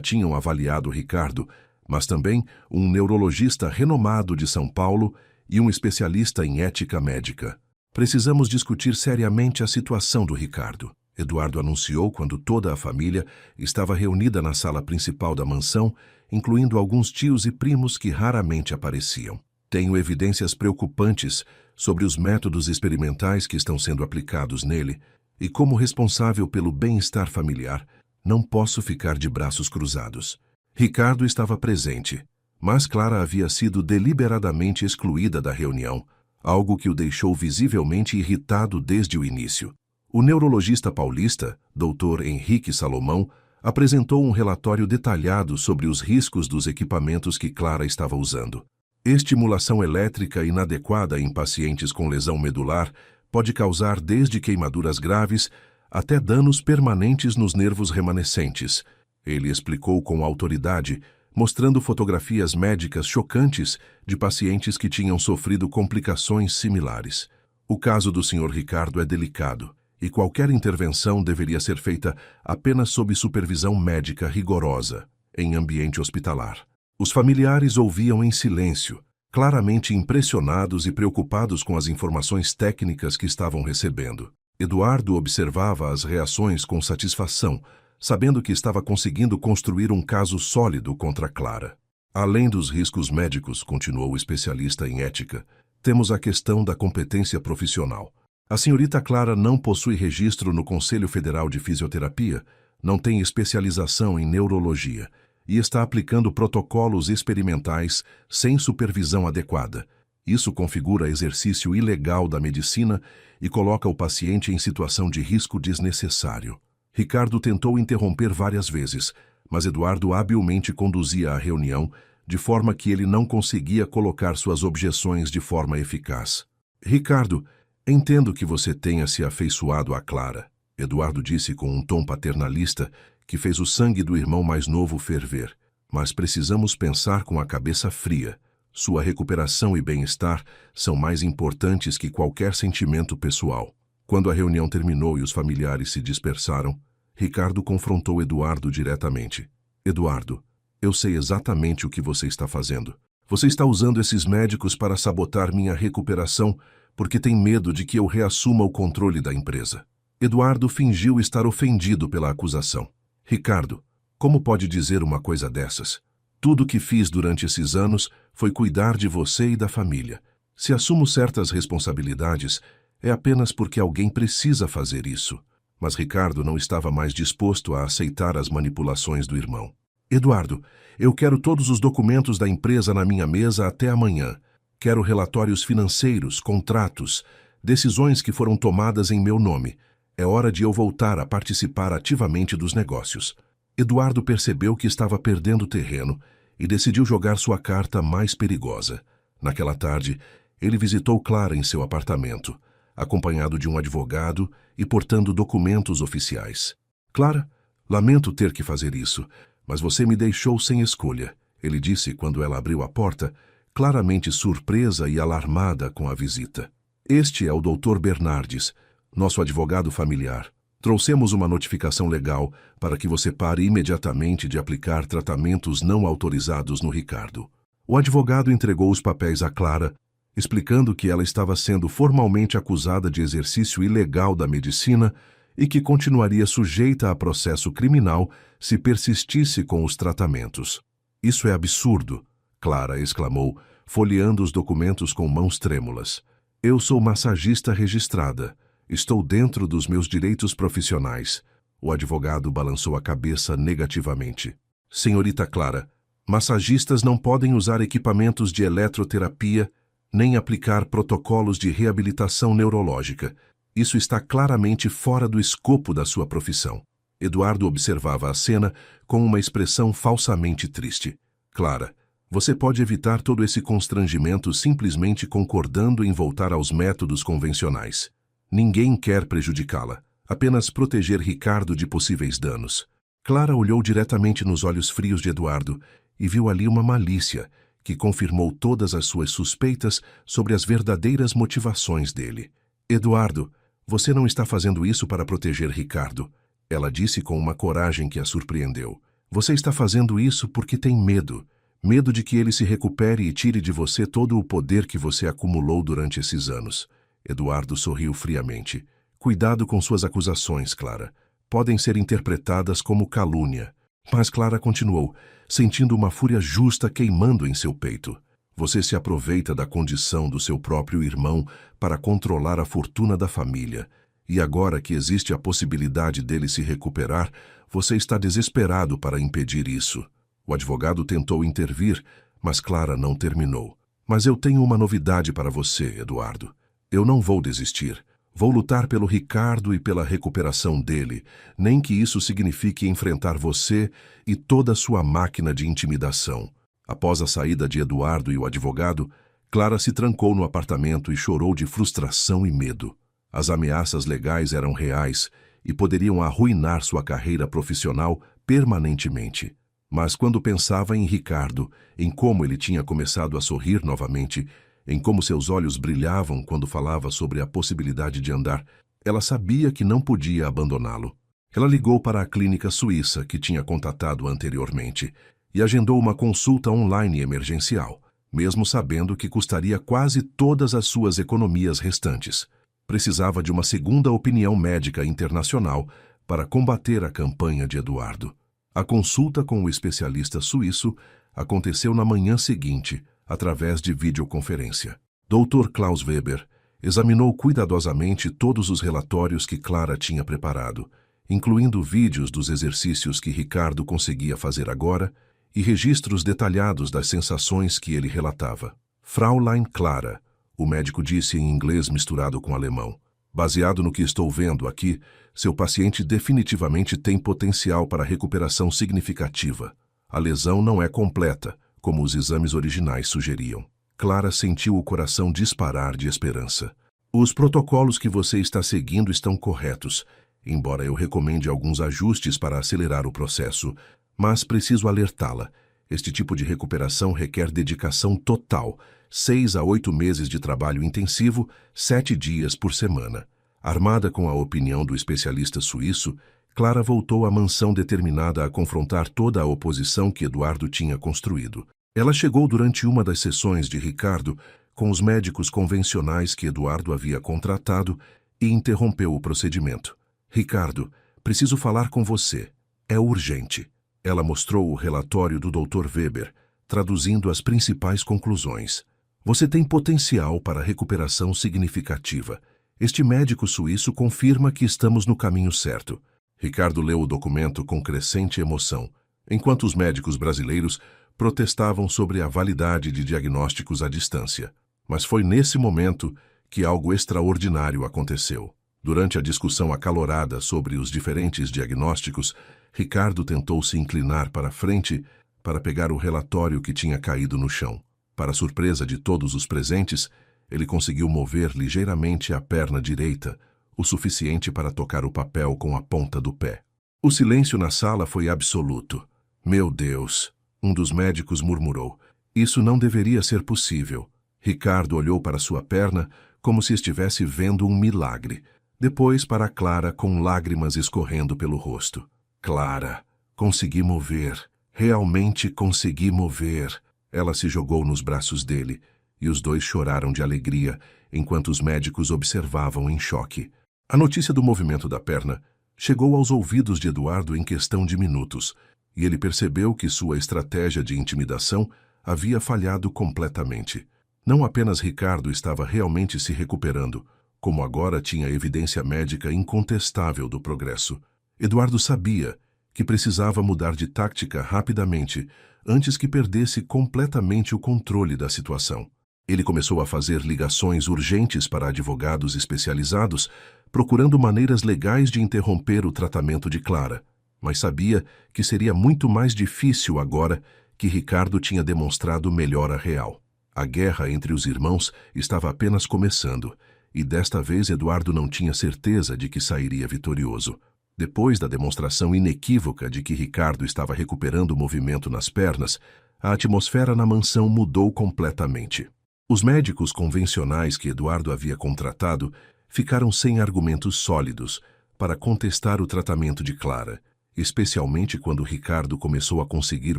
tinham avaliado Ricardo, mas também um neurologista renomado de São Paulo e um especialista em ética médica. Precisamos discutir seriamente a situação do Ricardo. Eduardo anunciou quando toda a família estava reunida na sala principal da mansão, incluindo alguns tios e primos que raramente apareciam. Tenho evidências preocupantes sobre os métodos experimentais que estão sendo aplicados nele, e como responsável pelo bem-estar familiar, não posso ficar de braços cruzados. Ricardo estava presente, mas Clara havia sido deliberadamente excluída da reunião, algo que o deixou visivelmente irritado desde o início. O neurologista paulista, Dr. Henrique Salomão, apresentou um relatório detalhado sobre os riscos dos equipamentos que Clara estava usando. Estimulação elétrica inadequada em pacientes com lesão medular pode causar desde queimaduras graves até danos permanentes nos nervos remanescentes. Ele explicou com autoridade, mostrando fotografias médicas chocantes de pacientes que tinham sofrido complicações similares. O caso do Sr. Ricardo é delicado, e qualquer intervenção deveria ser feita apenas sob supervisão médica rigorosa, em ambiente hospitalar. Os familiares ouviam em silêncio, claramente impressionados e preocupados com as informações técnicas que estavam recebendo. Eduardo observava as reações com satisfação, sabendo que estava conseguindo construir um caso sólido contra Clara. Além dos riscos médicos, continuou o especialista em ética, temos a questão da competência profissional. A senhorita Clara não possui registro no Conselho Federal de Fisioterapia, não tem especialização em neurologia e está aplicando protocolos experimentais sem supervisão adequada. Isso configura exercício ilegal da medicina e coloca o paciente em situação de risco desnecessário. Ricardo tentou interromper várias vezes, mas Eduardo habilmente conduzia a reunião de forma que ele não conseguia colocar suas objeções de forma eficaz. Ricardo, entendo que você tenha se afeiçoado a Clara, Eduardo disse com um tom paternalista que fez o sangue do irmão mais novo ferver. Mas precisamos pensar com a cabeça fria. Sua recuperação e bem-estar são mais importantes que qualquer sentimento pessoal. Quando a reunião terminou e os familiares se dispersaram, Ricardo confrontou Eduardo diretamente. Eduardo, eu sei exatamente o que você está fazendo. Você está usando esses médicos para sabotar minha recuperação porque tem medo de que eu reassuma o controle da empresa. Eduardo fingiu estar ofendido pela acusação. Ricardo, como pode dizer uma coisa dessas? Tudo o que fiz durante esses anos foi cuidar de você e da família. Se assumo certas responsabilidades, é apenas porque alguém precisa fazer isso. Mas Ricardo não estava mais disposto a aceitar as manipulações do irmão. Eduardo, eu quero todos os documentos da empresa na minha mesa até amanhã. Quero relatórios financeiros, contratos, decisões que foram tomadas em meu nome. É hora de eu voltar a participar ativamente dos negócios. Eduardo percebeu que estava perdendo terreno e decidiu jogar sua carta mais perigosa. Naquela tarde, ele visitou Clara em seu apartamento, acompanhado de um advogado e portando documentos oficiais. Clara, lamento ter que fazer isso, mas você me deixou sem escolha, ele disse quando ela abriu a porta, claramente surpresa e alarmada com a visita. Este é o Dr. Bernardes, nosso advogado familiar. Trouxemos uma notificação legal para que você pare imediatamente de aplicar tratamentos não autorizados no Ricardo. O advogado entregou os papéis a Clara, explicando que ela estava sendo formalmente acusada de exercício ilegal da medicina e que continuaria sujeita a processo criminal se persistisse com os tratamentos. Isso é absurdo, Clara exclamou, folheando os documentos com mãos trêmulas. Eu sou massagista registrada. Estou dentro dos meus direitos profissionais. O advogado balançou a cabeça negativamente. Senhorita Clara, massagistas não podem usar equipamentos de eletroterapia nem aplicar protocolos de reabilitação neurológica. Isso está claramente fora do escopo da sua profissão. Eduardo observava a cena com uma expressão falsamente triste. Clara, você pode evitar todo esse constrangimento simplesmente concordando em voltar aos métodos convencionais. Ninguém quer prejudicá-la, apenas proteger Ricardo de possíveis danos. Clara olhou diretamente nos olhos frios de Eduardo e viu ali uma malícia que confirmou todas as suas suspeitas sobre as verdadeiras motivações dele. Eduardo, você não está fazendo isso para proteger Ricardo, ela disse com uma coragem que a surpreendeu. Você está fazendo isso porque tem medo. Medo de que ele se recupere e tire de você todo o poder que você acumulou durante esses anos. Eduardo sorriu friamente. Cuidado com suas acusações, Clara. Podem ser interpretadas como calúnia. Mas Clara continuou, sentindo uma fúria justa queimando em seu peito. Você se aproveita da condição do seu próprio irmão para controlar a fortuna da família. E agora que existe a possibilidade dele se recuperar, você está desesperado para impedir isso. O advogado tentou intervir, mas Clara não terminou. Mas eu tenho uma novidade para você, Eduardo. Eu não vou desistir. Vou lutar pelo Ricardo e pela recuperação dele, nem que isso signifique enfrentar você e toda a sua máquina de intimidação. Após a saída de Eduardo e o advogado, Clara se trancou no apartamento e chorou de frustração e medo. As ameaças legais eram reais e poderiam arruinar sua carreira profissional permanentemente. Mas quando pensava em Ricardo, em como ele tinha começado a sorrir novamente, em como seus olhos brilhavam quando falava sobre a possibilidade de andar, ela sabia que não podia abandoná-lo. Ela ligou para a clínica suíça que tinha contatado anteriormente e agendou uma consulta online emergencial, mesmo sabendo que custaria quase todas as suas economias restantes. Precisava de uma segunda opinião médica internacional para combater a campanha de Eduardo. A consulta com o especialista suíço aconteceu na manhã seguinte, através de videoconferência. Dr. Klaus Weber examinou cuidadosamente todos os relatórios que Clara tinha preparado, incluindo vídeos dos exercícios que Ricardo conseguia fazer agora e registros detalhados das sensações que ele relatava. Fraulein Clara, o médico disse em inglês misturado com alemão. Baseado no que estou vendo aqui, seu paciente definitivamente tem potencial para recuperação significativa. A lesão não é completa, como os exames originais sugeriam. Clara sentiu o coração disparar de esperança. Os protocolos que você está seguindo estão corretos, embora eu recomende alguns ajustes para acelerar o processo, mas preciso alertá-la. Este tipo de recuperação requer dedicação total, 6 a 8 meses de trabalho intensivo, 7 dias por semana. Armada com a opinião do especialista suíço, Clara voltou à mansão determinada a confrontar toda a oposição que Eduardo tinha construído. Ela chegou durante uma das sessões de Ricardo com os médicos convencionais que Eduardo havia contratado e interrompeu o procedimento. Ricardo, preciso falar com você. É urgente. Ela mostrou o relatório do Dr. Weber, traduzindo as principais conclusões. Você tem potencial para recuperação significativa. Este médico suíço confirma que estamos no caminho certo. Ricardo leu o documento com crescente emoção, enquanto os médicos brasileiros protestavam sobre a validade de diagnósticos à distância. Mas foi nesse momento que algo extraordinário aconteceu. Durante a discussão acalorada sobre os diferentes diagnósticos, Ricardo tentou se inclinar para frente para pegar o relatório que tinha caído no chão. Para surpresa de todos os presentes, ele conseguiu mover ligeiramente a perna direita, o suficiente para tocar o papel com a ponta do pé. O silêncio na sala foi absoluto. Meu Deus! Um dos médicos murmurou. Isso não deveria ser possível. Ricardo olhou para sua perna como se estivesse vendo um milagre. Depois para Clara com lágrimas escorrendo pelo rosto. Clara, consegui mover. Realmente consegui mover. Ela se jogou nos braços dele e os dois choraram de alegria enquanto os médicos observavam em choque. A notícia do movimento da perna chegou aos ouvidos de Eduardo em questão de minutos, e ele percebeu que sua estratégia de intimidação havia falhado completamente. Não apenas Ricardo estava realmente se recuperando, como agora tinha evidência médica incontestável do progresso. Eduardo sabia que precisava mudar de tática rapidamente antes que perdesse completamente o controle da situação. Ele começou a fazer ligações urgentes para advogados especializados, procurando maneiras legais de interromper o tratamento de Clara, mas sabia que seria muito mais difícil agora que Ricardo tinha demonstrado melhora real. A guerra entre os irmãos estava apenas começando, e desta vez Eduardo não tinha certeza de que sairia vitorioso. Depois da demonstração inequívoca de que Ricardo estava recuperando o movimento nas pernas, a atmosfera na mansão mudou completamente. Os médicos convencionais que Eduardo havia contratado ficaram sem argumentos sólidos para contestar o tratamento de Clara, especialmente quando Ricardo começou a conseguir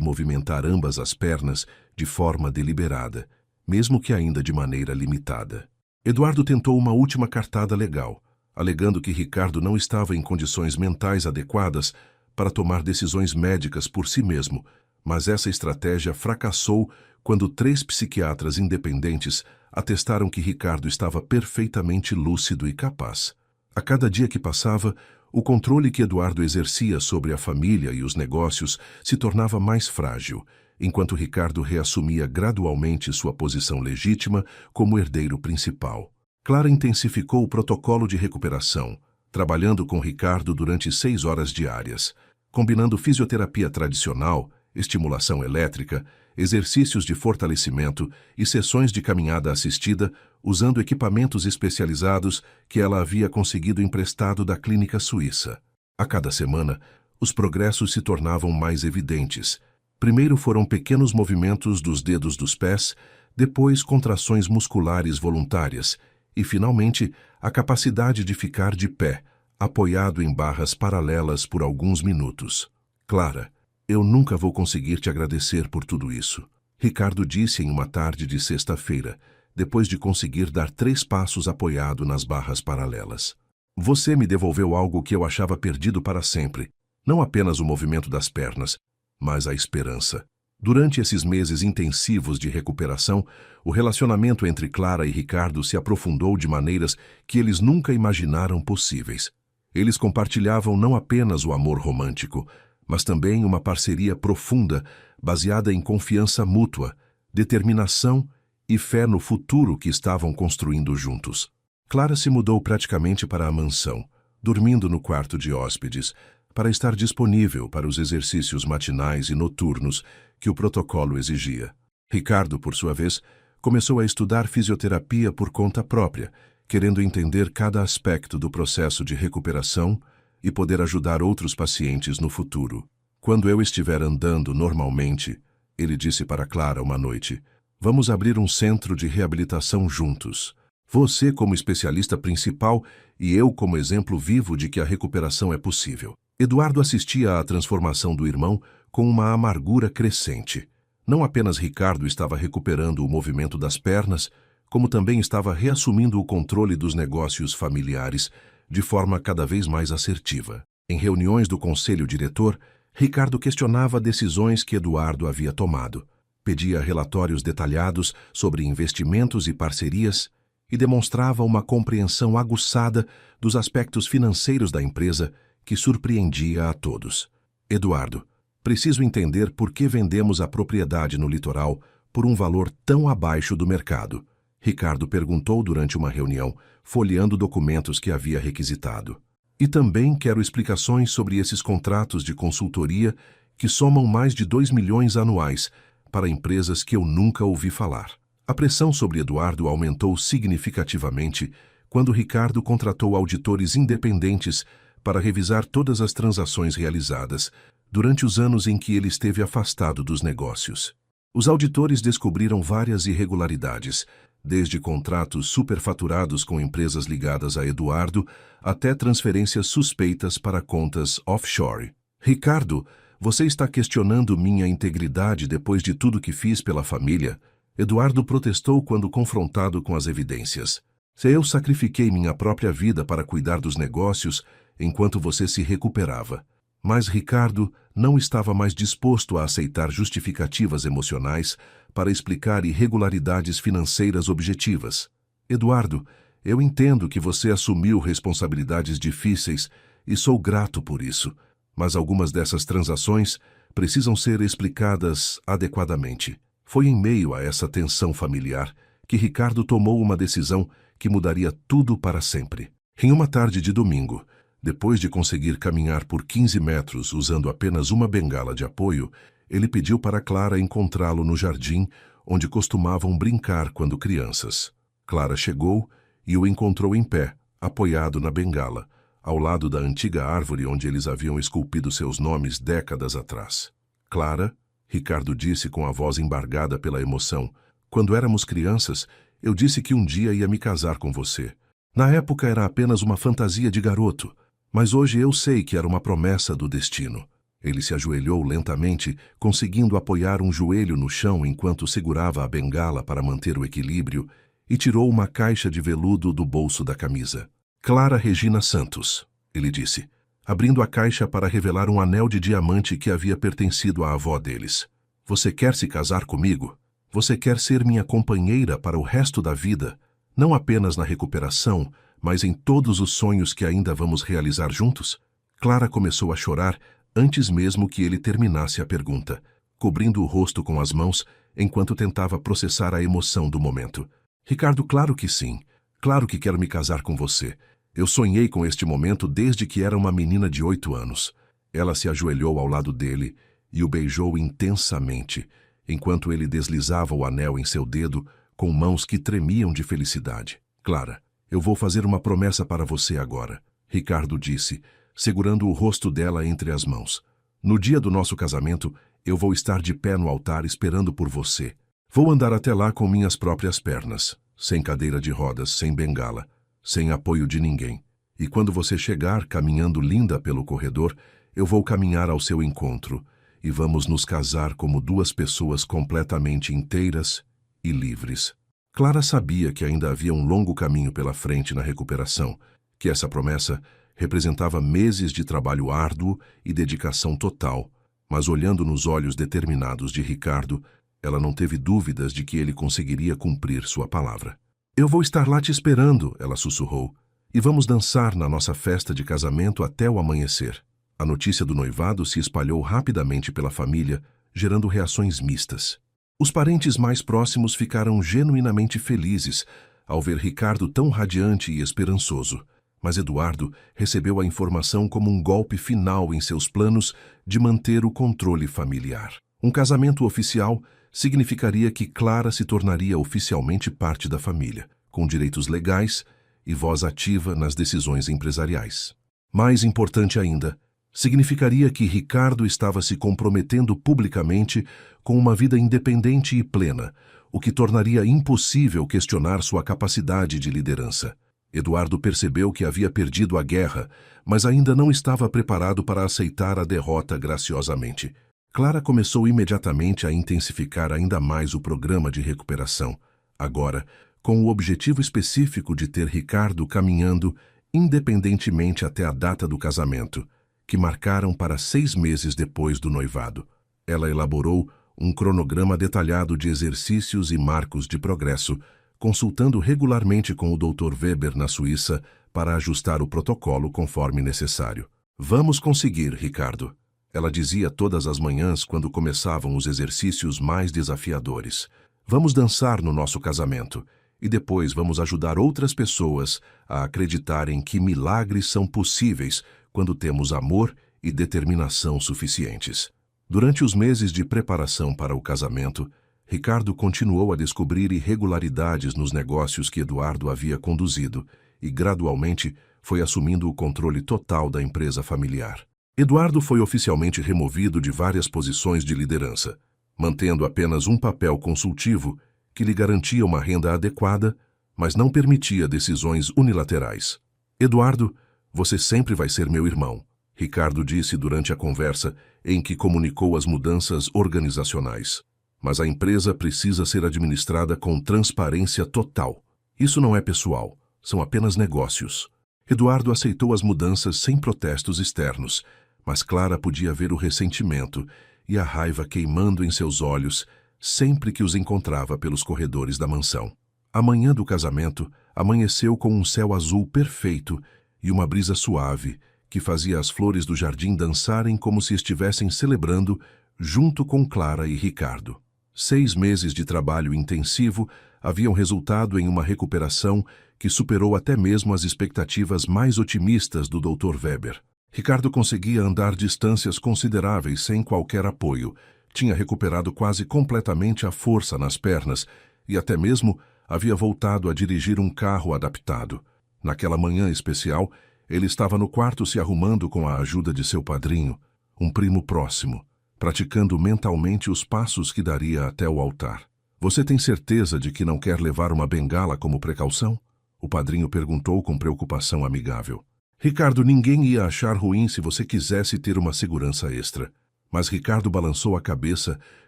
movimentar ambas as pernas de forma deliberada, mesmo que ainda de maneira limitada. Eduardo tentou uma última cartada legal, alegando que Ricardo não estava em condições mentais adequadas para tomar decisões médicas por si mesmo, mas essa estratégia fracassou quando 3 psiquiatras independentes atestaram que Ricardo estava perfeitamente lúcido e capaz. A cada dia que passava, o controle que Eduardo exercia sobre a família e os negócios se tornava mais frágil, enquanto Ricardo reassumia gradualmente sua posição legítima como herdeiro principal. Clara intensificou o protocolo de recuperação, trabalhando com Ricardo durante 6 horas diárias, combinando fisioterapia tradicional, estimulação elétrica, exercícios de fortalecimento e sessões de caminhada assistida, usando equipamentos especializados que ela havia conseguido emprestado da clínica suíça. A cada semana, os progressos se tornavam mais evidentes. Primeiro foram pequenos movimentos dos dedos dos pés, depois contrações musculares voluntárias e, finalmente, a capacidade de ficar de pé, apoiado em barras paralelas por alguns minutos. Clara, eu nunca vou conseguir te agradecer por tudo isso, Ricardo disse em uma tarde de sexta-feira, depois de conseguir dar 3 passos apoiado nas barras paralelas. Você me devolveu algo que eu achava perdido para sempre, não apenas o movimento das pernas, mas a esperança. Durante esses meses intensivos de recuperação, o relacionamento entre Clara e Ricardo se aprofundou de maneiras que eles nunca imaginaram possíveis. Eles compartilhavam não apenas o amor romântico, mas também uma parceria profunda, baseada em confiança mútua, determinação e fé no futuro que estavam construindo juntos. Clara se mudou praticamente para a mansão, dormindo no quarto de hóspedes, para estar disponível para os exercícios matinais e noturnos que o protocolo exigia. Ricardo, por sua vez, começou a estudar fisioterapia por conta própria, querendo entender cada aspecto do processo de recuperação e poder ajudar outros pacientes no futuro. Quando eu estiver andando normalmente, ele disse para Clara uma noite, vamos abrir um centro de reabilitação juntos. Você como especialista principal e eu como exemplo vivo de que a recuperação é possível. Eduardo assistia à transformação do irmão com uma amargura crescente. Não apenas Ricardo estava recuperando o movimento das pernas, como também estava reassumindo o controle dos negócios familiares de forma cada vez mais assertiva. Em reuniões do conselho diretor, Ricardo questionava decisões que Eduardo havia tomado, pedia relatórios detalhados sobre investimentos e parcerias e demonstrava uma compreensão aguçada dos aspectos financeiros da empresa que surpreendia a todos. Eduardo, preciso entender por que vendemos a propriedade no litoral por um valor tão abaixo do mercado, Ricardo perguntou durante uma reunião, folheando documentos que havia requisitado. E também quero explicações sobre esses contratos de consultoria que somam mais de 2 milhões anuais para empresas que eu nunca ouvi falar. A pressão sobre Eduardo aumentou significativamente quando Ricardo contratou auditores independentes para revisar todas as transações realizadas durante os anos em que ele esteve afastado dos negócios. Os auditores descobriram várias irregularidades, desde contratos superfaturados com empresas ligadas a Eduardo até transferências suspeitas para contas offshore. Ricardo, você está questionando minha integridade depois de tudo que fiz pela família? Eduardo protestou quando confrontado com as evidências. Se eu sacrifiquei minha própria vida para cuidar dos negócios enquanto você se recuperava. Mas Ricardo não estava mais disposto a aceitar justificativas emocionais para explicar irregularidades financeiras objetivas. Eduardo, eu entendo que você assumiu responsabilidades difíceis e sou grato por isso, mas algumas dessas transações precisam ser explicadas adequadamente. Foi em meio a essa tensão familiar que Ricardo tomou uma decisão que mudaria tudo para sempre. Em uma tarde de domingo, depois de conseguir caminhar por 15 metros usando apenas uma bengala de apoio, ele pediu para Clara encontrá-lo no jardim, onde costumavam brincar quando crianças. Clara chegou e o encontrou em pé, apoiado na bengala, ao lado da antiga árvore onde eles haviam esculpido seus nomes décadas atrás. Clara, Ricardo disse com a voz embargada pela emoção, quando éramos crianças, eu disse que um dia ia me casar com você. Na época era apenas uma fantasia de garoto, mas hoje eu sei que era uma promessa do destino. Ele se ajoelhou lentamente, conseguindo apoiar um joelho no chão enquanto segurava a bengala para manter o equilíbrio, e tirou uma caixa de veludo do bolso da camisa. Clara Regina Santos, ele disse, abrindo a caixa para revelar um anel de diamante que havia pertencido à avó deles. Você quer se casar comigo? Você quer ser minha companheira para o resto da vida, não apenas na recuperação, mas em todos os sonhos que ainda vamos realizar juntos? Clara começou a chorar antes mesmo que ele terminasse a pergunta, cobrindo o rosto com as mãos enquanto tentava processar a emoção do momento. Ricardo, claro que sim. Claro que quero me casar com você. Eu sonhei com este momento desde que era uma menina de 8 anos. Ela se ajoelhou ao lado dele e o beijou intensamente, enquanto ele deslizava o anel em seu dedo com mãos que tremiam de felicidade. Clara, eu vou fazer uma promessa para você agora, Ricardo disse, segurando o rosto dela entre as mãos. No dia do nosso casamento, eu vou estar de pé no altar esperando por você. Vou andar até lá com minhas próprias pernas, sem cadeira de rodas, sem bengala, sem apoio de ninguém. E quando você chegar caminhando linda pelo corredor, eu vou caminhar ao seu encontro e vamos nos casar como duas pessoas completamente inteiras e livres. Clara sabia que ainda havia um longo caminho pela frente na recuperação, que essa promessa representava meses de trabalho árduo e dedicação total, mas olhando nos olhos determinados de Ricardo, ela não teve dúvidas de que ele conseguiria cumprir sua palavra. Eu vou estar lá te esperando, ela sussurrou, e vamos dançar na nossa festa de casamento até o amanhecer. A notícia do noivado se espalhou rapidamente pela família, gerando reações mistas. Os parentes mais próximos ficaram genuinamente felizes ao ver Ricardo tão radiante e esperançoso, mas Eduardo recebeu a informação como um golpe final em seus planos de manter o controle familiar. Um casamento oficial significaria que Clara se tornaria oficialmente parte da família, com direitos legais e voz ativa nas decisões empresariais. Mais importante ainda, significaria que Ricardo estava se comprometendo publicamente com uma vida independente e plena, o que tornaria impossível questionar sua capacidade de liderança. Eduardo percebeu que havia perdido a guerra, mas ainda não estava preparado para aceitar a derrota graciosamente. Clara começou imediatamente a intensificar ainda mais o programa de recuperação, agora com o objetivo específico de ter Ricardo caminhando independentemente até a data do casamento, que marcaram para 6 meses depois do noivado. Ela elaborou um cronograma detalhado de exercícios e marcos de progresso, consultando regularmente com o Dr. Weber na Suíça para ajustar o protocolo conforme necessário. Vamos conseguir, Ricardo, ela dizia todas as manhãs quando começavam os exercícios mais desafiadores. Vamos dançar no nosso casamento e depois vamos ajudar outras pessoas a acreditarem que milagres são possíveis quando temos amor e determinação suficientes. Durante os meses de preparação para o casamento, Ricardo continuou a descobrir irregularidades nos negócios que Eduardo havia conduzido e, gradualmente, foi assumindo o controle total da empresa familiar. Eduardo foi oficialmente removido de várias posições de liderança, mantendo apenas um papel consultivo que lhe garantia uma renda adequada, mas não permitia decisões unilaterais. Eduardo, você sempre vai ser meu irmão, Ricardo disse durante a conversa em que comunicou as mudanças organizacionais. Mas a empresa precisa ser administrada com transparência total. Isso não é pessoal, são apenas negócios. Eduardo aceitou as mudanças sem protestos externos, mas Clara podia ver o ressentimento e a raiva queimando em seus olhos sempre que os encontrava pelos corredores da mansão. A manhã do casamento amanheceu com um céu azul perfeito e uma brisa suave que fazia as flores do jardim dançarem como se estivessem celebrando junto com Clara e Ricardo. 6 meses de trabalho intensivo haviam resultado em uma recuperação que superou até mesmo as expectativas mais otimistas do Dr. Weber. Ricardo conseguia andar distâncias consideráveis sem qualquer apoio, tinha recuperado quase completamente a força nas pernas e até mesmo havia voltado a dirigir um carro adaptado. Naquela manhã especial, ele estava no quarto se arrumando com a ajuda de seu padrinho, um primo próximo, praticando mentalmente os passos que daria até o altar. Você tem certeza de que não quer levar uma bengala como precaução? O padrinho perguntou com preocupação amigável. Ricardo, ninguém ia achar ruim se você quisesse ter uma segurança extra. Mas Ricardo balançou a cabeça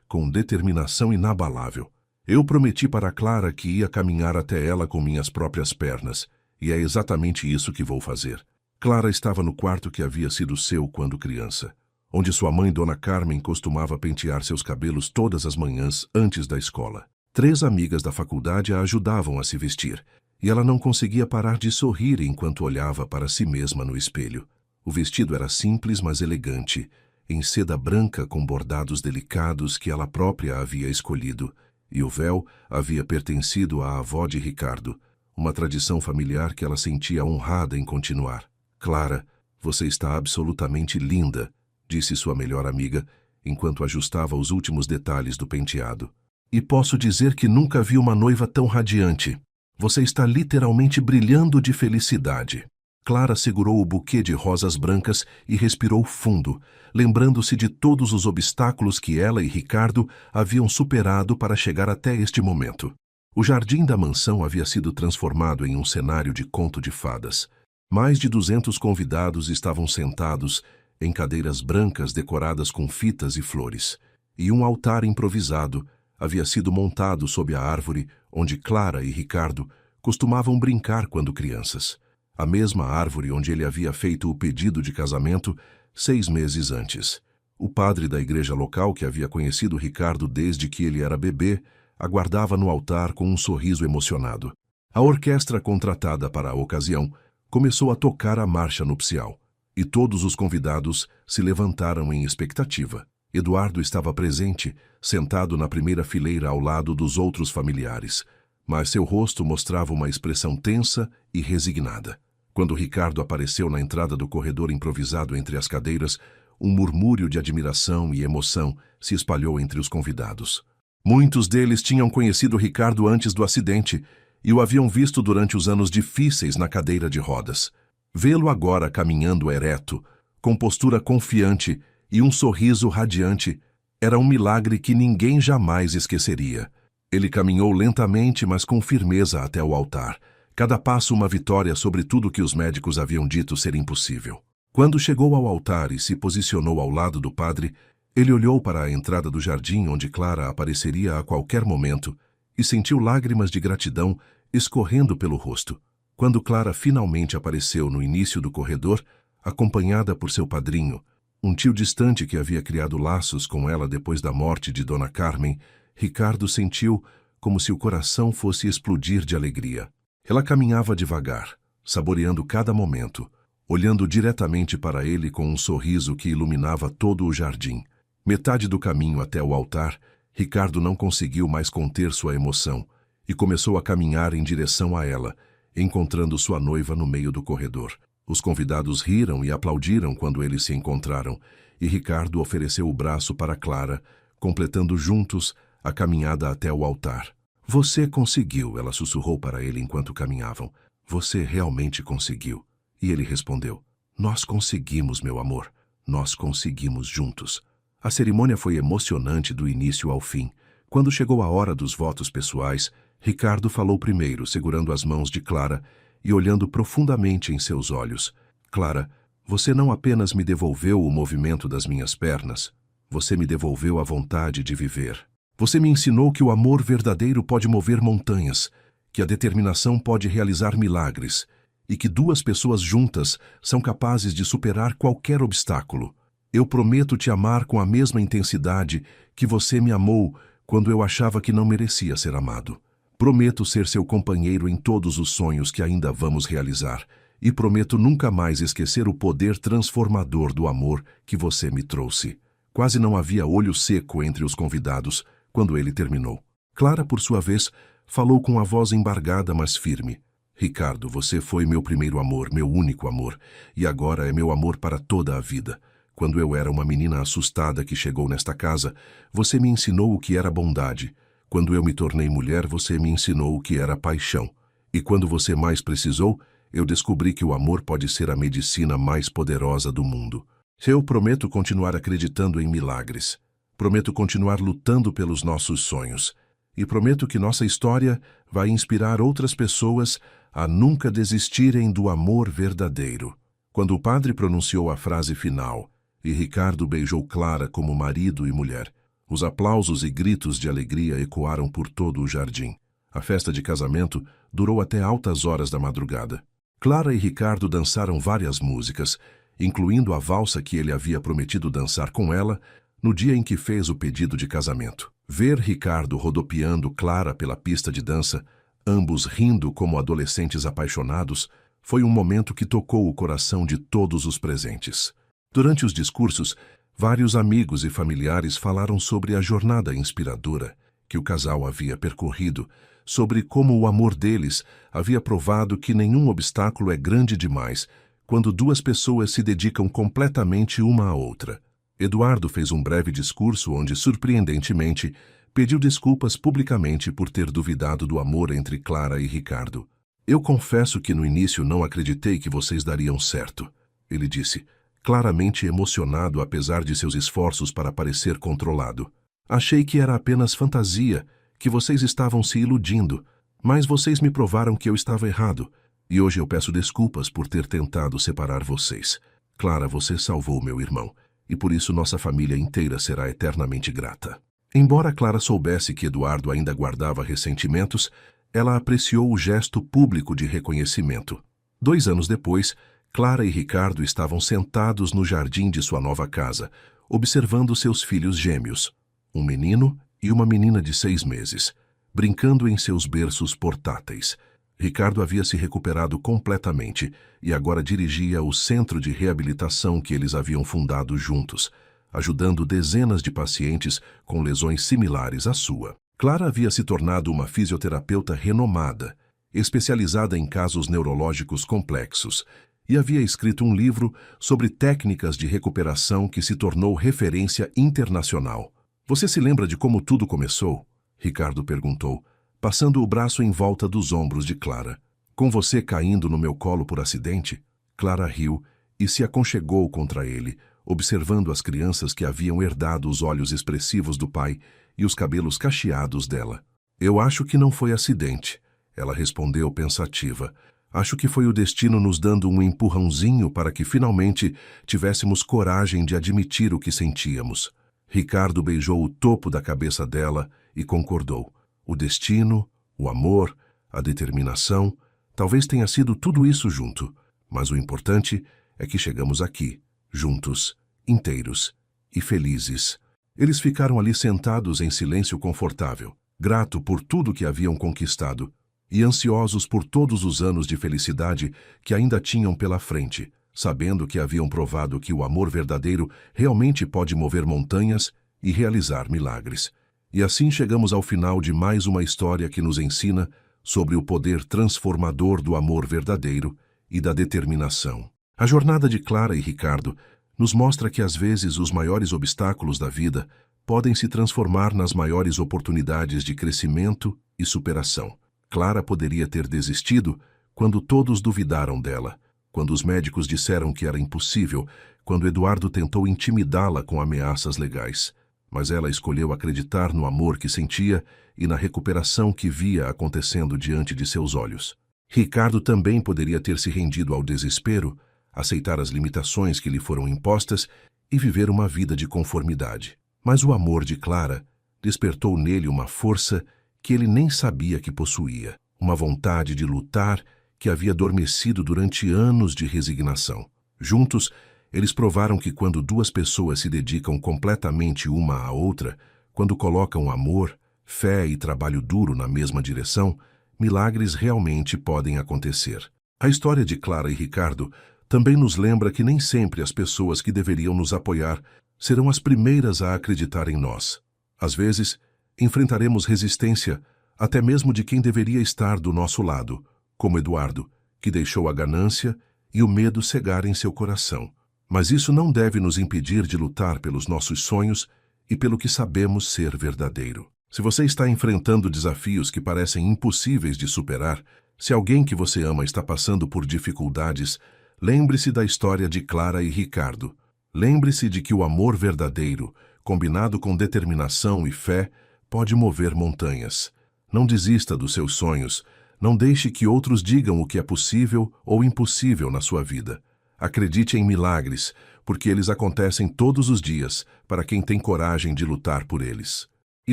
com determinação inabalável. Eu prometi para Clara que ia caminhar até ela com minhas próprias pernas, E é exatamente isso que vou fazer. Clara estava no quarto que havia sido seu quando criança, onde sua mãe, Dona Carmen, costumava pentear seus cabelos todas as manhãs antes da escola. 3 amigas da faculdade a ajudavam a se vestir, e ela não conseguia parar de sorrir enquanto olhava para si mesma no espelho. O vestido era simples, mas elegante, em seda branca com bordados delicados que ela própria havia escolhido, e o véu havia pertencido à avó de Ricardo, uma tradição familiar que ela sentia honrada em continuar. Clara, você está absolutamente linda, disse sua melhor amiga, enquanto ajustava os últimos detalhes do penteado. E posso dizer que nunca vi uma noiva tão radiante. Você está literalmente brilhando de felicidade. Clara segurou o buquê de rosas brancas e respirou fundo, lembrando-se de todos os obstáculos que ela e Ricardo haviam superado para chegar até este momento. O jardim da mansão havia sido transformado em um cenário de conto de fadas. Mais de 200 convidados estavam sentados em cadeiras brancas decoradas com fitas e flores, e um altar improvisado havia sido montado sob a árvore onde Clara e Ricardo costumavam brincar quando crianças. A mesma árvore onde ele havia feito o pedido de casamento 6 meses antes. O padre da igreja local, que havia conhecido Ricardo desde que ele era bebê, aguardava no altar com um sorriso emocionado. A orquestra contratada para a ocasião começou a tocar a marcha nupcial, e todos os convidados se levantaram em expectativa. Eduardo estava presente, sentado na primeira fileira ao lado dos outros familiares, mas seu rosto mostrava uma expressão tensa e resignada. Quando Ricardo apareceu na entrada do corredor improvisado entre as cadeiras, um murmúrio de admiração e emoção se espalhou entre os convidados. Muitos deles tinham conhecido Ricardo antes do acidente e o haviam visto durante os anos difíceis na cadeira de rodas. Vê-lo agora caminhando ereto, com postura confiante e um sorriso radiante, era um milagre que ninguém jamais esqueceria. Ele caminhou lentamente, mas com firmeza até o altar, cada passo uma vitória sobre tudo que os médicos haviam dito ser impossível. Quando chegou ao altar e se posicionou ao lado do padre, ele olhou para a entrada do jardim onde Clara apareceria a qualquer momento e sentiu lágrimas de gratidão escorrendo pelo rosto. Quando Clara finalmente apareceu no início do corredor, acompanhada por seu padrinho, um tio distante que havia criado laços com ela depois da morte de Dona Carmen, Ricardo sentiu como se o coração fosse explodir de alegria. Ela caminhava devagar, saboreando cada momento, olhando diretamente para ele com um sorriso que iluminava todo o jardim. Metade do caminho até o altar, Ricardo não conseguiu mais conter sua emoção e começou a caminhar em direção a ela, encontrando sua noiva no meio do corredor. Os convidados riram e aplaudiram quando eles se encontraram, e Ricardo ofereceu o braço para Clara, completando juntos a caminhada até o altar. Você conseguiu, ela sussurrou para ele enquanto caminhavam. Você realmente conseguiu. E ele respondeu, nós conseguimos, meu amor. Nós conseguimos juntos. A cerimônia foi emocionante do início ao fim. Quando chegou a hora dos votos pessoais, Ricardo falou primeiro, segurando as mãos de Clara e olhando profundamente em seus olhos. Clara, você não apenas me devolveu o movimento das minhas pernas, você me devolveu a vontade de viver. Você me ensinou que o amor verdadeiro pode mover montanhas, que a determinação pode realizar milagres e que 2 pessoas juntas são capazes de superar qualquer obstáculo. Eu prometo te amar com a mesma intensidade que você me amou quando eu achava que não merecia ser amado. Prometo ser seu companheiro em todos os sonhos que ainda vamos realizar e prometo nunca mais esquecer o poder transformador do amor que você me trouxe. Quase não havia olho seco entre os convidados quando ele terminou. Clara, por sua vez, falou com a voz embargada, mas firme. Ricardo, você foi meu primeiro amor, meu único amor, e agora é meu amor para toda a vida. Quando eu era uma menina assustada que chegou nesta casa, você me ensinou o que era bondade. Quando eu me tornei mulher, você me ensinou o que era paixão. E quando você mais precisou, eu descobri que o amor pode ser a medicina mais poderosa do mundo. Eu prometo continuar acreditando em milagres. Prometo continuar lutando pelos nossos sonhos. E prometo que nossa história vai inspirar outras pessoas a nunca desistirem do amor verdadeiro. Quando o padre pronunciou a frase final e Ricardo beijou Clara como marido e mulher, os aplausos e gritos de alegria ecoaram por todo o jardim. A festa de casamento durou até altas horas da madrugada. Clara e Ricardo dançaram várias músicas, incluindo a valsa que ele havia prometido dançar com ela no dia em que fez o pedido de casamento. Ver Ricardo rodopiando Clara pela pista de dança, ambos rindo como adolescentes apaixonados, foi um momento que tocou o coração de todos os presentes. Durante os discursos, vários amigos e familiares falaram sobre a jornada inspiradora que o casal havia percorrido, sobre como o amor deles havia provado que nenhum obstáculo é grande demais quando duas pessoas se dedicam completamente uma à outra. Eduardo fez um breve discurso onde, surpreendentemente, pediu desculpas publicamente por ter duvidado do amor entre Clara e Ricardo. Eu confesso que no início não acreditei que vocês dariam certo, ele disse, claramente emocionado apesar de seus esforços para parecer controlado. Achei que era apenas fantasia, que vocês estavam se iludindo, mas vocês me provaram que eu estava errado, e hoje eu peço desculpas por ter tentado separar vocês. Clara, você salvou meu irmão, e por isso nossa família inteira será eternamente grata. Embora Clara soubesse que Eduardo ainda guardava ressentimentos, ela apreciou o gesto público de reconhecimento. 2 anos depois, Clara e Ricardo estavam sentados no jardim de sua nova casa, observando seus filhos gêmeos, um menino e uma menina de 6 meses, brincando em seus berços portáteis. Ricardo havia se recuperado completamente e agora dirigia o centro de reabilitação que eles haviam fundado juntos, ajudando dezenas de pacientes com lesões similares à sua. Clara havia se tornado uma fisioterapeuta renomada, especializada em casos neurológicos complexos, e havia escrito um livro sobre técnicas de recuperação que se tornou referência internacional. Você se lembra de como tudo começou? Ricardo perguntou, passando o braço em volta dos ombros de Clara. Com você caindo no meu colo por acidente? Clara riu e se aconchegou contra ele, observando as crianças que haviam herdado os olhos expressivos do pai e os cabelos cacheados dela. Eu acho que não foi acidente, ela respondeu pensativa. Acho que foi o destino nos dando um empurrãozinho para que finalmente tivéssemos coragem de admitir o que sentíamos. Ricardo beijou o topo da cabeça dela e concordou. O destino, o amor, a determinação, talvez tenha sido tudo isso junto, mas o importante é que chegamos aqui, juntos, inteiros e felizes. Eles ficaram ali sentados em silêncio confortável, grato por tudo que haviam conquistado e ansiosos por todos os anos de felicidade que ainda tinham pela frente, sabendo que haviam provado que o amor verdadeiro realmente pode mover montanhas e realizar milagres. E assim chegamos ao final de mais uma história que nos ensina sobre o poder transformador do amor verdadeiro e da determinação. A jornada de Clara e Ricardo nos mostra que às vezes os maiores obstáculos da vida podem se transformar nas maiores oportunidades de crescimento e superação. Clara poderia ter desistido quando todos duvidaram dela, quando os médicos disseram que era impossível, quando Eduardo tentou intimidá-la com ameaças legais. Mas ela escolheu acreditar no amor que sentia e na recuperação que via acontecendo diante de seus olhos. Ricardo também poderia ter se rendido ao desespero, aceitar as limitações que lhe foram impostas e viver uma vida de conformidade. Mas o amor de Clara despertou nele uma força que ele nem sabia que possuía, uma vontade de lutar que havia adormecido durante anos de resignação. Juntos, eles provaram que quando duas pessoas se dedicam completamente uma à outra, quando colocam amor, fé e trabalho duro na mesma direção, milagres realmente podem acontecer. A história de Clara e Ricardo também nos lembra que nem sempre as pessoas que deveriam nos apoiar serão as primeiras a acreditar em nós. Às vezes, enfrentaremos resistência até mesmo de quem deveria estar do nosso lado, como Eduardo, que deixou a ganância e o medo cegarem seu coração. Mas isso não deve nos impedir de lutar pelos nossos sonhos e pelo que sabemos ser verdadeiro. Se você está enfrentando desafios que parecem impossíveis de superar, se alguém que você ama está passando por dificuldades, lembre-se da história de Clara e Ricardo. Lembre-se de que o amor verdadeiro, combinado com determinação e fé, pode mover montanhas. Não desista dos seus sonhos. Não deixe que outros digam o que é possível ou impossível na sua vida. Acredite em milagres, porque eles acontecem todos os dias para quem tem coragem de lutar por eles. E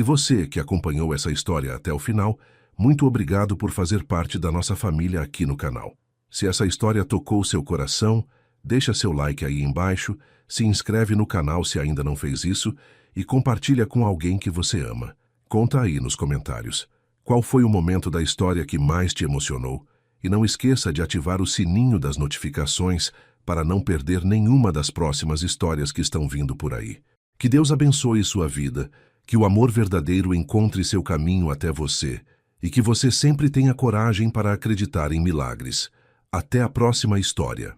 você, que acompanhou essa história até o final, muito obrigado por fazer parte da nossa família aqui no canal. Se essa história tocou seu coração, deixa seu like aí embaixo, se inscreve no canal se ainda não fez isso e compartilha com alguém que você ama. Conta aí nos comentários. Qual foi o momento da história que mais te emocionou? E não esqueça de ativar o sininho das notificações para não perder nenhuma das próximas histórias que estão vindo por aí. Que Deus abençoe sua vida, que o amor verdadeiro encontre seu caminho até você e que você sempre tenha coragem para acreditar em milagres. Até a próxima história.